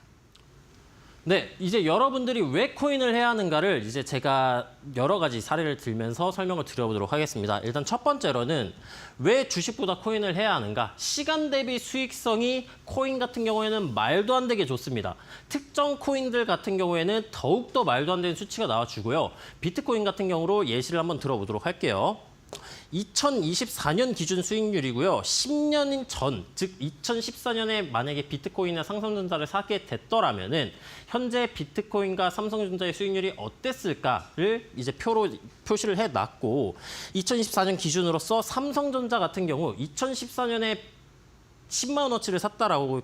네, 이제 여러분들이 왜 코인을 해야 하는가를 이제 제가 여러 가지 사례를 들면서 설명을 드려보도록 하겠습니다. 일단 첫 번째로는 왜 주식보다 코인을 해야 하는가? 시간 대비 수익성이 코인 같은 경우에는 말도 안 되게 좋습니다. 특정 코인들 같은 경우에는 더욱더 말도 안 되는 수치가 나와주고요. 비트코인 같은 경우로 예시를 한번 들어보도록 할게요. 2024년 기준 수익률이고요. 10년 전, 즉 2014년에 만약에 비트코인이나 삼성전자를 사게 됐더라면은 현재 비트코인과 삼성전자의 수익률이 어땠을까를 이제 표로 표시를 해놨고 2024년 기준으로서 삼성전자 같은 경우 2014년에 10만 원어치를 샀다라고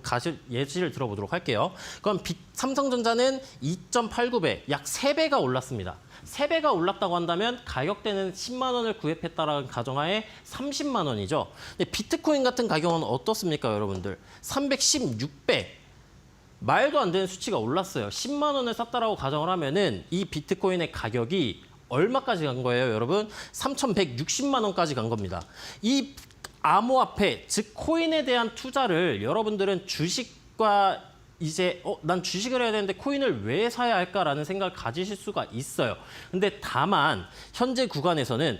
예시를 들어보도록 할게요. 그럼 삼성전자는 2.89배, 약 3배가 올랐습니다. 3배가 올랐다고 한다면 가격대는 10만 원을 구입했다라는 가정하에 30만 원이죠. 근데 비트코인 같은 가격은 어떻습니까, 여러분들? 316배. 말도 안 되는 수치가 올랐어요. 10만 원을 샀다라고 가정을 하면은 이 비트코인의 가격이 얼마까지 간 거예요, 여러분? 3,160만 원까지 간 겁니다. 이 암호화폐, 즉 코인에 대한 투자를 여러분들은 주식과 이제 난 주식을 해야 되는데 코인을 왜 사야 할까라는 생각을 가지실 수가 있어요. 근데 다만 현재 구간에서는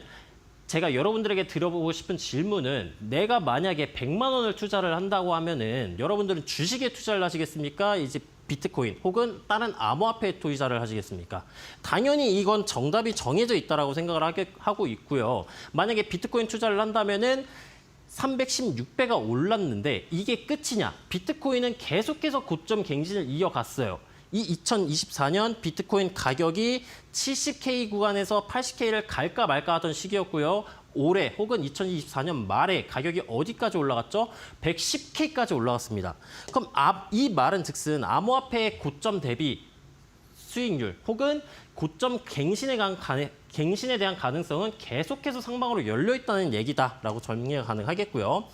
제가 여러분들에게 드려보고 싶은 질문은 내가 만약에 100만 원을 투자를 한다고 하면은 여러분들은 주식에 투자를 하시겠습니까? 이제 비트코인 혹은 다른 암호화폐에 투자를 하시겠습니까? 당연히 이건 정답이 정해져 있다라고 생각을 하고 있고요. 만약에 비트코인 투자를 한다면은 316배가 올랐는데 이게 끝이냐? 비트코인은 계속해서 고점 갱신을 이어갔어요. 이 2024년 비트코인 가격이 70K 구간에서 80K를 갈까 말까 하던 시기였고요. 올해 혹은 2024년 말에 가격이 어디까지 올라갔죠? 110K까지 올라갔습니다. 그럼 이 말은 즉슨 암호화폐의 고점 대비 수익률 혹은 고점 갱신에 대한 가능성은 계속해서 상방으로 열려 있다는 얘기다라고 정리가 가능하겠고요.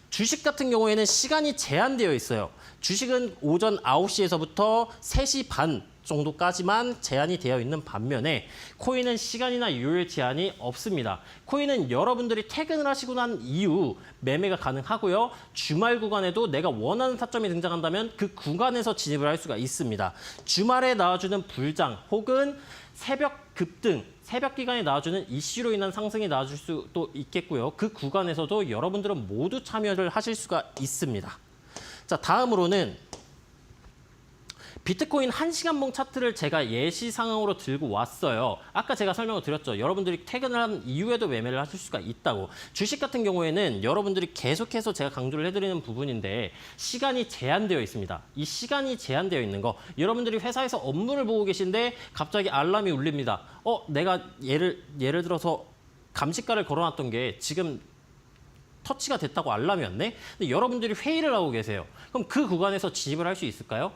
주식 같은 경우에는 시간이 제한되어 있어요. 주식은 오전 9시에서부터 3시 반 정도까지만 제한이 되어 있는 반면에 코인은 시간이나 요일 제한이 없습니다. 코인은 여러분들이 퇴근을 하시고 난 이후 매매가 가능하고요. 주말 구간에도 내가 원하는 타점이 등장한다면 그 구간에서 진입을 할 수가 있습니다. 주말에 나와주는 불장 혹은 새벽 급등, 새벽 기간에 나와주는 이슈로 인한 상승이 나와줄 수도 있겠고요. 그 구간에서도 여러분들은 모두 참여를 하실 수가 있습니다. 자, 다음으로는 비트코인 1시간봉 차트를 제가 예시 상황으로 들고 왔어요. 아까 제가 설명을 드렸죠. 여러분들이 퇴근을 한 이후에도 매매를 하실 수가 있다고. 주식 같은 경우에는 여러분들이 계속해서 제가 강조를 해드리는 부분인데 시간이 제한되어 있습니다. 이 시간이 제한되어 있는 거. 여러분들이 회사에서 업무를 보고 계신데 갑자기 알람이 울립니다. 내가 예를 들어서 감시가를 걸어놨던 게 지금 터치가 됐다고 알람이 왔네? 근데 여러분들이 회의를 하고 계세요. 그럼 그 구간에서 진입을 할 수 있을까요?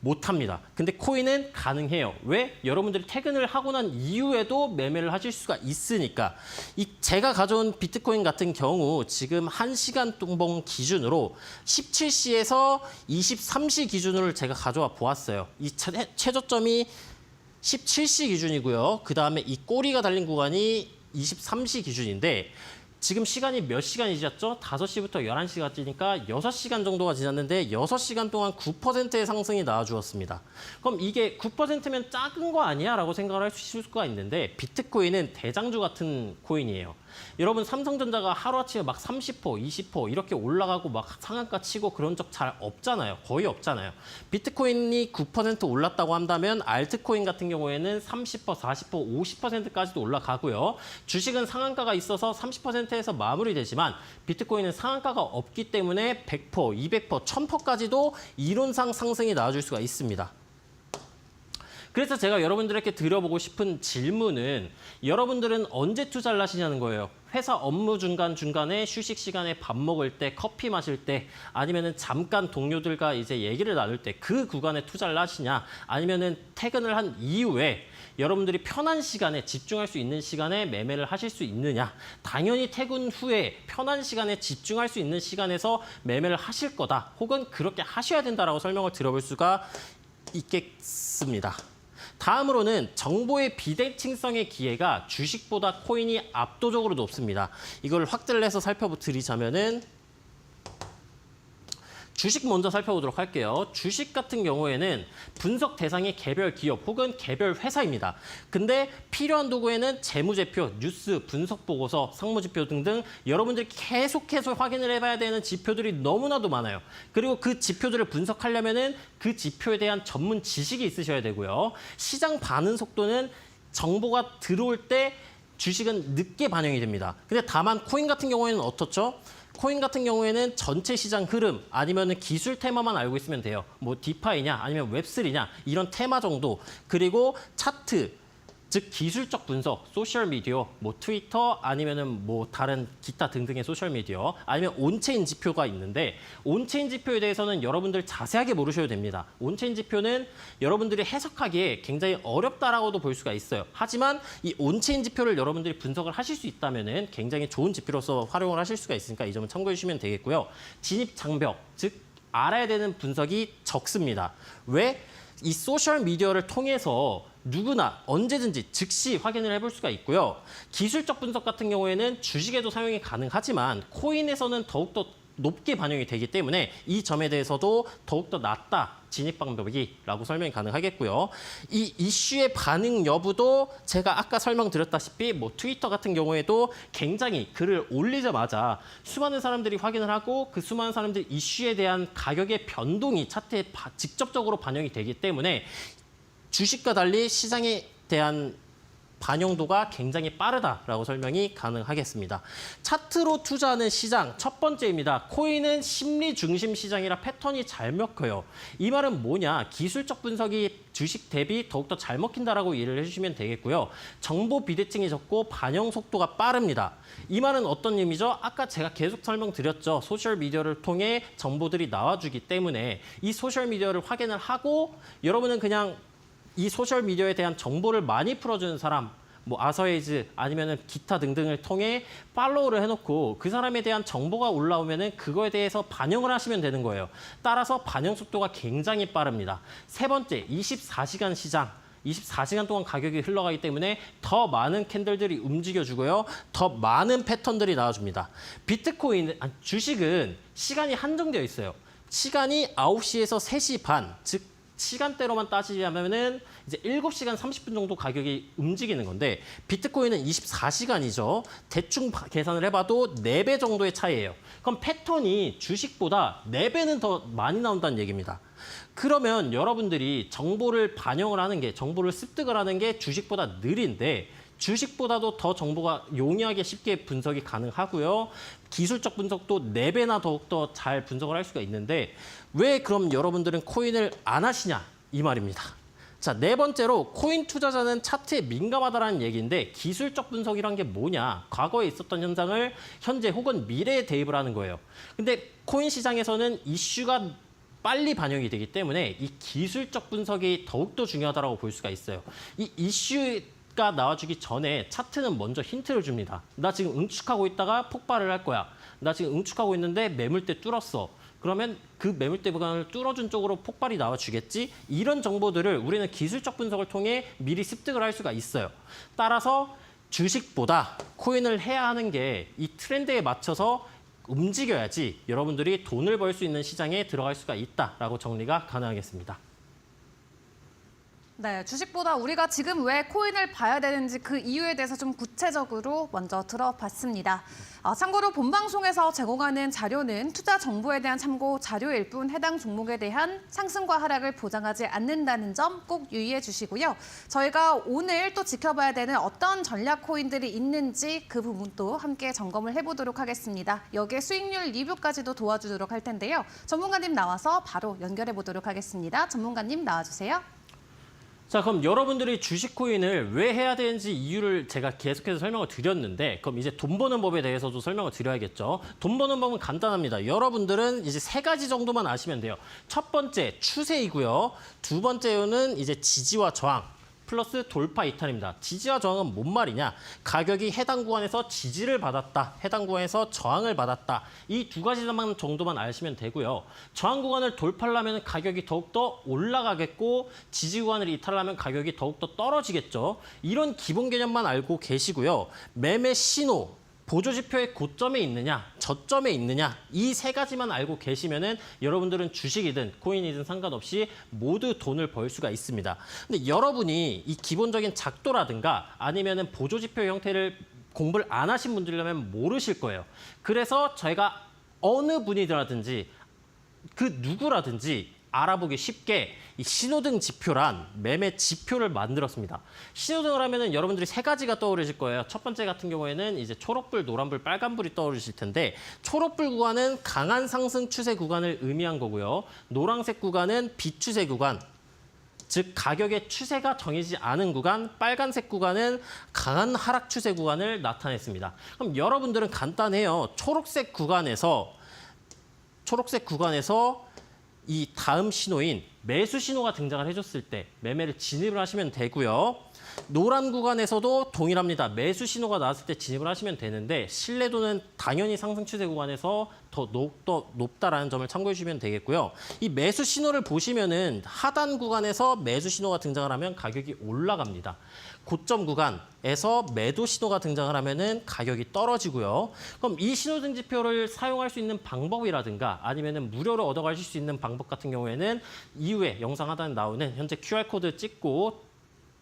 못합니다. 근데 코인은 가능해요. 왜? 여러분들이 퇴근을 하고 난 이후에도 매매를 하실 수가 있으니까. 제가 가져온 비트코인 같은 경우 지금 1시간 동봉 기준으로 17시에서 23시 기준으로 제가 가져와 보았어요. 이 최저점이 17시 기준이고요. 그 다음에 이 꼬리가 달린 구간이 23시 기준인데 지금 시간이 몇 시간이 지났죠? 5시부터 11시가 지니까 6시간 정도가 지났는데 6시간 동안 9%의 상승이 나와주었습니다. 그럼 이게 9%면 작은 거 아니야? 라고 생각을 할 수 있을 수가 있는데 비트코인은 대장주 같은 코인이에요. 여러분 삼성전자가 하루아침에 막 30%, 20% 이렇게 올라가고 막 상한가 치고 그런 적 잘 없잖아요. 거의 없잖아요. 비트코인이 9% 올랐다고 한다면 알트코인 같은 경우에는 30%, 40%, 50%까지도 올라가고요. 주식은 상한가가 있어서 30%에서 마무리되지만 비트코인은 상한가가 없기 때문에 100%, 200%, 1000%까지도 이론상 상승이 나와줄 수가 있습니다. 그래서 제가 여러분들에게 드려보고 싶은 질문은 여러분들은 언제 투자를 하시냐는 거예요. 회사 업무 중간중간에 휴식 시간에 밥 먹을 때, 커피 마실 때, 아니면은 잠깐 동료들과 이제 얘기를 나눌 때 그 구간에 투자를 하시냐, 아니면은 퇴근을 한 이후에 여러분들이 편한 시간에 집중할 수 있는 시간에 매매를 하실 수 있느냐. 당연히 퇴근 후에 편한 시간에 집중할 수 있는 시간에서 매매를 하실 거다. 혹은 그렇게 하셔야 된다라고 설명을 드려볼 수가 있겠습니다. 다음으로는 정보의 비대칭성의 기회가 주식보다 코인이 압도적으로 높습니다. 이걸 확대를 해서 살펴드리자면은 주식 먼저 살펴보도록 할게요. 주식 같은 경우에는 분석 대상이 개별 기업 혹은 개별 회사입니다. 근데 필요한 도구에는 재무제표, 뉴스, 분석 보고서, 상무지표 등등 여러분들이 계속해서 확인을 해봐야 되는 지표들이 너무나도 많아요. 그리고 그 지표들을 분석하려면은 그 지표에 대한 전문 지식이 있으셔야 되고요. 시장 반응 속도는 정보가 들어올 때 주식은 늦게 반영이 됩니다. 근데 다만 코인 같은 경우에는 어떻죠? 코인 같은 경우에는 전체 시장 흐름 아니면 기술 테마만 알고 있으면 돼요. 뭐 디파이냐 아니면 웹3냐 이런 테마 정도. 그리고 차트, 즉 기술적 분석, 소셜미디어, 뭐 트위터 아니면은 뭐 다른 기타 등등의 소셜미디어 아니면 온체인 지표가 있는데 온체인 지표에 대해서는 여러분들 자세하게 모르셔도 됩니다. 온체인 지표는 여러분들이 해석하기에 굉장히 어렵다라고도 볼 수가 있어요. 하지만 이 온체인 지표를 여러분들이 분석을 하실 수 있다면은 굉장히 좋은 지표로서 활용을 하실 수가 있으니까 이 점은 참고해 주시면 되겠고요. 진입 장벽, 즉 알아야 되는 분석이 적습니다. 왜? 이 소셜미디어를 통해서 누구나 언제든지 즉시 확인을 해볼 수가 있고요. 기술적 분석 같은 경우에는 주식에도 사용이 가능하지만 코인에서는 더욱더 높게 반영이 되기 때문에 이 점에 대해서도 더욱더 낫다. 진입 방법이라고 설명이 가능하겠고요. 이 이슈의 반응 여부도 제가 아까 설명드렸다시피 뭐 트위터 같은 경우에도 굉장히 글을 올리자마자 수많은 사람들이 확인을 하고 그 수많은 사람들이 이슈에 대한 가격의 변동이 차트에 직접적으로 반영이 되기 때문에 주식과 달리 시장에 대한 반영도가 굉장히 빠르다라고 설명이 가능하겠습니다. 차트로 투자하는 시장 첫 번째입니다. 코인은 심리 중심 시장이라 패턴이 잘 먹혀요. 이 말은 뭐냐? 기술적 분석이 주식 대비 더욱더 잘 먹힌다라고 이해를 해주시면 되겠고요. 정보 비대칭이 적고 반영 속도가 빠릅니다. 이 말은 어떤 의미죠? 아까 제가 계속 설명드렸죠. 소셜미디어를 통해 정보들이 나와주기 때문에 이 소셜미디어를 확인을 하고 여러분은 그냥 이 소셜미디어에 대한 정보를 많이 풀어주는 사람, 뭐 아서에이즈 아니면은 기타 등등을 통해 팔로우를 해놓고 그 사람에 대한 정보가 올라오면은 그거에 대해서 반영을 하시면 되는 거예요. 따라서 반영 속도가 굉장히 빠릅니다. 세 번째, 24시간 시장. 24시간 동안 가격이 흘러가기 때문에 더 많은 캔들들이 움직여주고요. 더 많은 패턴들이 나와줍니다. 비트코인, 주식은 시간이 한정되어 있어요. 시간이 9시에서 3시 반, 즉 시간대로만 따지자면은 이제 7시간 30분 정도 가격이 움직이는 건데 비트코인은 24시간이죠. 대충 계산을 해봐도 4배 정도의 차이예요. 그럼 패턴이 주식보다 4배는 더 많이 나온다는 얘기입니다. 그러면 여러분들이 정보를 반영을 하는 게, 정보를 습득을 하는 게 주식보다 느린데 주식보다도 더 정보가 용이하게 쉽게 분석이 가능하고요. 기술적 분석도 4배나 더욱더 잘 분석을 할 수가 있는데 왜 그럼 여러분들은 코인을 안 하시냐? 이 말입니다. 자, 네 번째로 코인 투자자는 차트에 민감하다는 얘기인데 기술적 분석이란 게 뭐냐? 과거에 있었던 현상을 현재 혹은 미래에 대입을 하는 거예요. 근데 코인 시장에서는 이슈가 빨리 반영이 되기 때문에 이 기술적 분석이 더욱더 중요하다고 볼 수가 있어요. 이 이슈가 나와주기 전에 차트는 먼저 힌트를 줍니다. 나 지금 응축하고 있다가 폭발을 할 거야. 나 지금 응축하고 있는데 매물대 뚫었어. 그러면 그 매물대 구간을 뚫어준 쪽으로 폭발이 나와주겠지? 이런 정보들을 우리는 기술적 분석을 통해 미리 습득을 할 수가 있어요. 따라서 주식보다 코인을 해야 하는 게 이 트렌드에 맞춰서 움직여야지 여러분들이 돈을 벌 수 있는 시장에 들어갈 수가 있다라고 정리가 가능하겠습니다. 네, 주식보다 우리가 지금 왜 코인을 봐야 되는지 그 이유에 대해서 좀 구체적으로 먼저 들어봤습니다. 참고로 본방송에서 제공하는 자료는 투자 정보에 대한 참고 자료일 뿐 해당 종목에 대한 상승과 하락을 보장하지 않는다는 점 꼭 유의해 주시고요. 저희가 오늘 또 지켜봐야 되는 어떤 전략 코인들이 있는지 그 부분도 함께 점검을 해보도록 하겠습니다. 여기에 수익률 리뷰까지도 도와주도록 할 텐데요. 전문가님 나와서 바로 연결해 보도록 하겠습니다. 전문가님 나와주세요. 자, 그럼 여러분들이 주식 코인을 왜 해야 되는지 이유를 제가 계속해서 설명을 드렸는데 그럼 이제 돈 버는 법에 대해서도 설명을 드려야겠죠. 돈 버는 법은 간단합니다. 여러분들은 이제 3가지 정도만 아시면 돼요. 첫 번째, 추세이고요. 두 번째는 이제 지지와 저항. 플러스 돌파 이탈입니다. 지지와 저항은 뭔 말이냐? 가격이 해당 구간에서 지지를 받았다, 해당 구간에서 저항을 받았다. 이 두 가지만 정도만 아시면 되고요. 저항 구간을 돌파하려면 가격이 더욱더 올라가겠고 지지 구간을 이탈하면 가격이 더욱더 떨어지겠죠. 이런 기본 개념만 알고 계시고요. 매매 신호, 보조지표의 고점에 있느냐, 저점에 있느냐 이 세 가지만 알고 계시면은 여러분들은 주식이든 코인이든 상관없이 모두 돈을 벌 수가 있습니다. 근데 여러분이 이 기본적인 작도라든가 아니면은 보조지표 형태를 공부를 안 하신 분들이라면 모르실 거예요. 그래서 저희가 어느 분이라든지 그 누구라든지 알아보기 쉽게 이 신호등 지표란 매매 지표를 만들었습니다. 신호등을 하면은 여러분들이 세 가지가 떠오르실 거예요. 첫 번째 같은 경우에는 이제 초록불, 노란불, 빨간불이 떠오르실 텐데 초록불 구간은 강한 상승 추세 구간을 의미한 거고요. 노란색 구간은 비추세 구간, 즉 가격의 추세가 정해지지 않은 구간, 빨간색 구간은 강한 하락 추세 구간을 나타냈습니다. 그럼 여러분들은 간단해요. 초록색 구간에서 이 다음 신호인 매수 신호가 등장을 해줬을 때 매매를 진입을 하시면 되고요. 노란 구간에서도 동일합니다. 매수 신호가 나왔을 때 진입을 하시면 되는데 신뢰도는 당연히 상승 추세 구간에서 더 높다라는 점을 참고해 주시면 되겠고요. 이 매수 신호를 보시면은 하단 구간에서 매수 신호가 등장을 하면 가격이 올라갑니다. 고점 구간에서 매도 신호가 등장을 하면은 가격이 떨어지고요. 그럼 이 신호등 지표를 사용할 수 있는 방법이라든가 아니면은 무료로 얻어가실 수 있는 방법 같은 경우에는 이후에 영상 하단에 나오는 현재 QR코드 찍고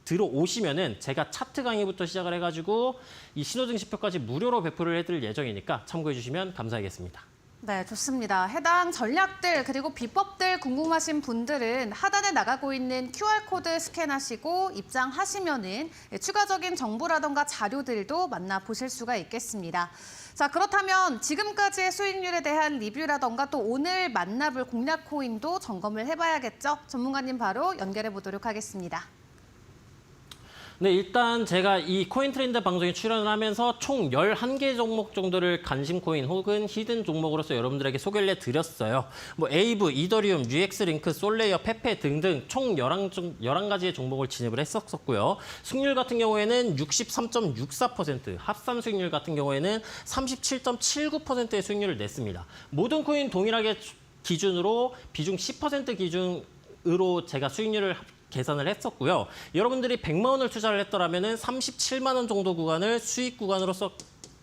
들어오시면은 제가 차트 강의부터 시작을 해가지고 이 신호등 지표까지 무료로 배포를 해드릴 예정이니까 참고해 주시면 감사하겠습니다. 네, 좋습니다. 해당 전략들 그리고 비법들 궁금하신 분들은 하단에 나가고 있는 QR코드 스캔하시고 입장하시면은 추가적인 정보라던가 자료들도 만나보실 수가 있겠습니다. 자, 그렇다면 지금까지의 수익률에 대한 리뷰라던가 또 오늘 만나볼 공략 코인도 점검을 해봐야겠죠? 전문가님 바로 연결해 보도록 하겠습니다. 네, 일단 제가 이 코인 트렌드 방송에 출연을 하면서 총 11개 종목 정도를 관심 코인 혹은 히든 종목으로서 여러분들에게 소개를 해드렸어요. 뭐 에이브, 이더리움, UX링크, 솔레이어, 페페 등등 총 11가지의 종목을 진입을 했었고요. 수익률 같은 경우에는 63.64%, 합산 수익률 같은 경우에는 37.79%의 수익률을 냈습니다. 모든 코인 동일하게 기준으로 비중 10% 기준으로 제가 수익률을 계산을 했었고요. 여러분들이 100만 원을 투자를 했더라면 37만 원 정도 구간을 수익 구간으로서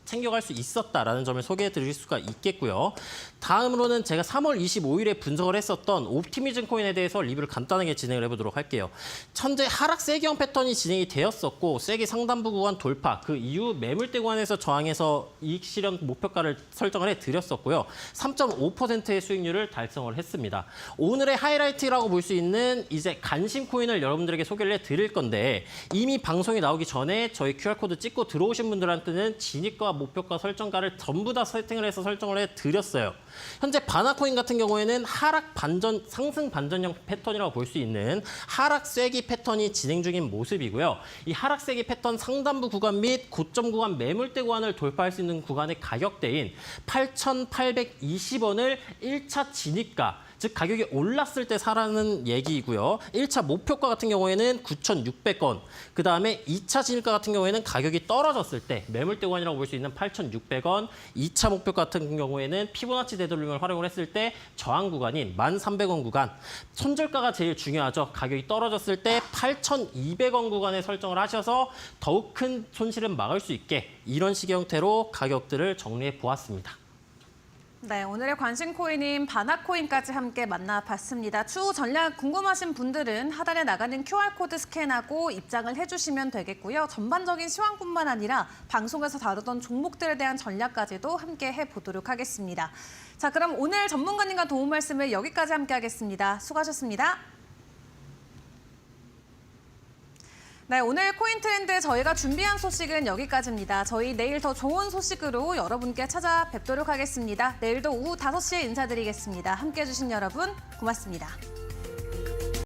챙겨갈 수 있었다라는 점을 소개해 드릴 수가 있겠고요. 다음으로는 제가 3월 25일에 분석을 했었던 옵티미즘 코인에 대해서 리뷰를 간단하게 진행을 해보도록 할게요. 현재 하락 세기형 패턴이 진행이 되었었고 세기 상단부 구간 돌파, 그 이후 매물대 구간에서 저항해서 이익 실현 목표가를 설정을 해드렸었고요. 3.5%의 수익률을 달성을 했습니다. 오늘의 하이라이트라고 볼 수 있는 이제 관심 코인을 여러분들에게 소개를 해드릴 건데 이미 방송이 나오기 전에 저희 QR코드 찍고 들어오신 분들한테는 진입과 목표가 설정가를 전부 다 세팅을 해서 설정을 해드렸어요. 현재 바나코인 같은 경우에는 하락 반전, 상승 반전형 패턴이라고 볼 수 있는 하락 쐐기 패턴이 진행 중인 모습이고요. 이 하락 쐐기 패턴 상단부 구간 및 고점 구간 매물대 구간을 돌파할 수 있는 구간의 가격대인 8,820원을 1차 진입가, 즉 가격이 올랐을 때 사라는 얘기이고요. 1차 목표가 같은 경우에는 9,600원, 그 다음에 2차 진입가 같은 경우에는 가격이 떨어졌을 때 매물대 구간이라고 볼 수 있는 8,600원, 2차 목표 같은 경우에는 피보나치 되돌림을 활용을 했을 때 저항 구간인 1,300원 구간, 손절가가 제일 중요하죠. 가격이 떨어졌을 때 8,200원 구간에 설정을 하셔서 더욱 큰 손실은 막을 수 있게 이런 식의 형태로 가격들을 정리해 보았습니다. 네, 오늘의 관심 코인인 바나코인까지 함께 만나봤습니다. 추후 전략 궁금하신 분들은 하단에 나가는 QR코드 스캔하고 입장을 해주시면 되겠고요. 전반적인 시황뿐만 아니라 방송에서 다루던 종목들에 대한 전략까지도 함께 해보도록 하겠습니다. 자, 그럼 오늘 전문가님과 도움 말씀을 여기까지 함께 하겠습니다. 수고하셨습니다. 네, 오늘 코인 트렌드 저희가 준비한 소식은 여기까지입니다. 저희 내일 더 좋은 소식으로 여러분께 찾아뵙도록 하겠습니다. 내일도 오후 5시에 인사드리겠습니다. 함께해 주신 여러분 고맙습니다.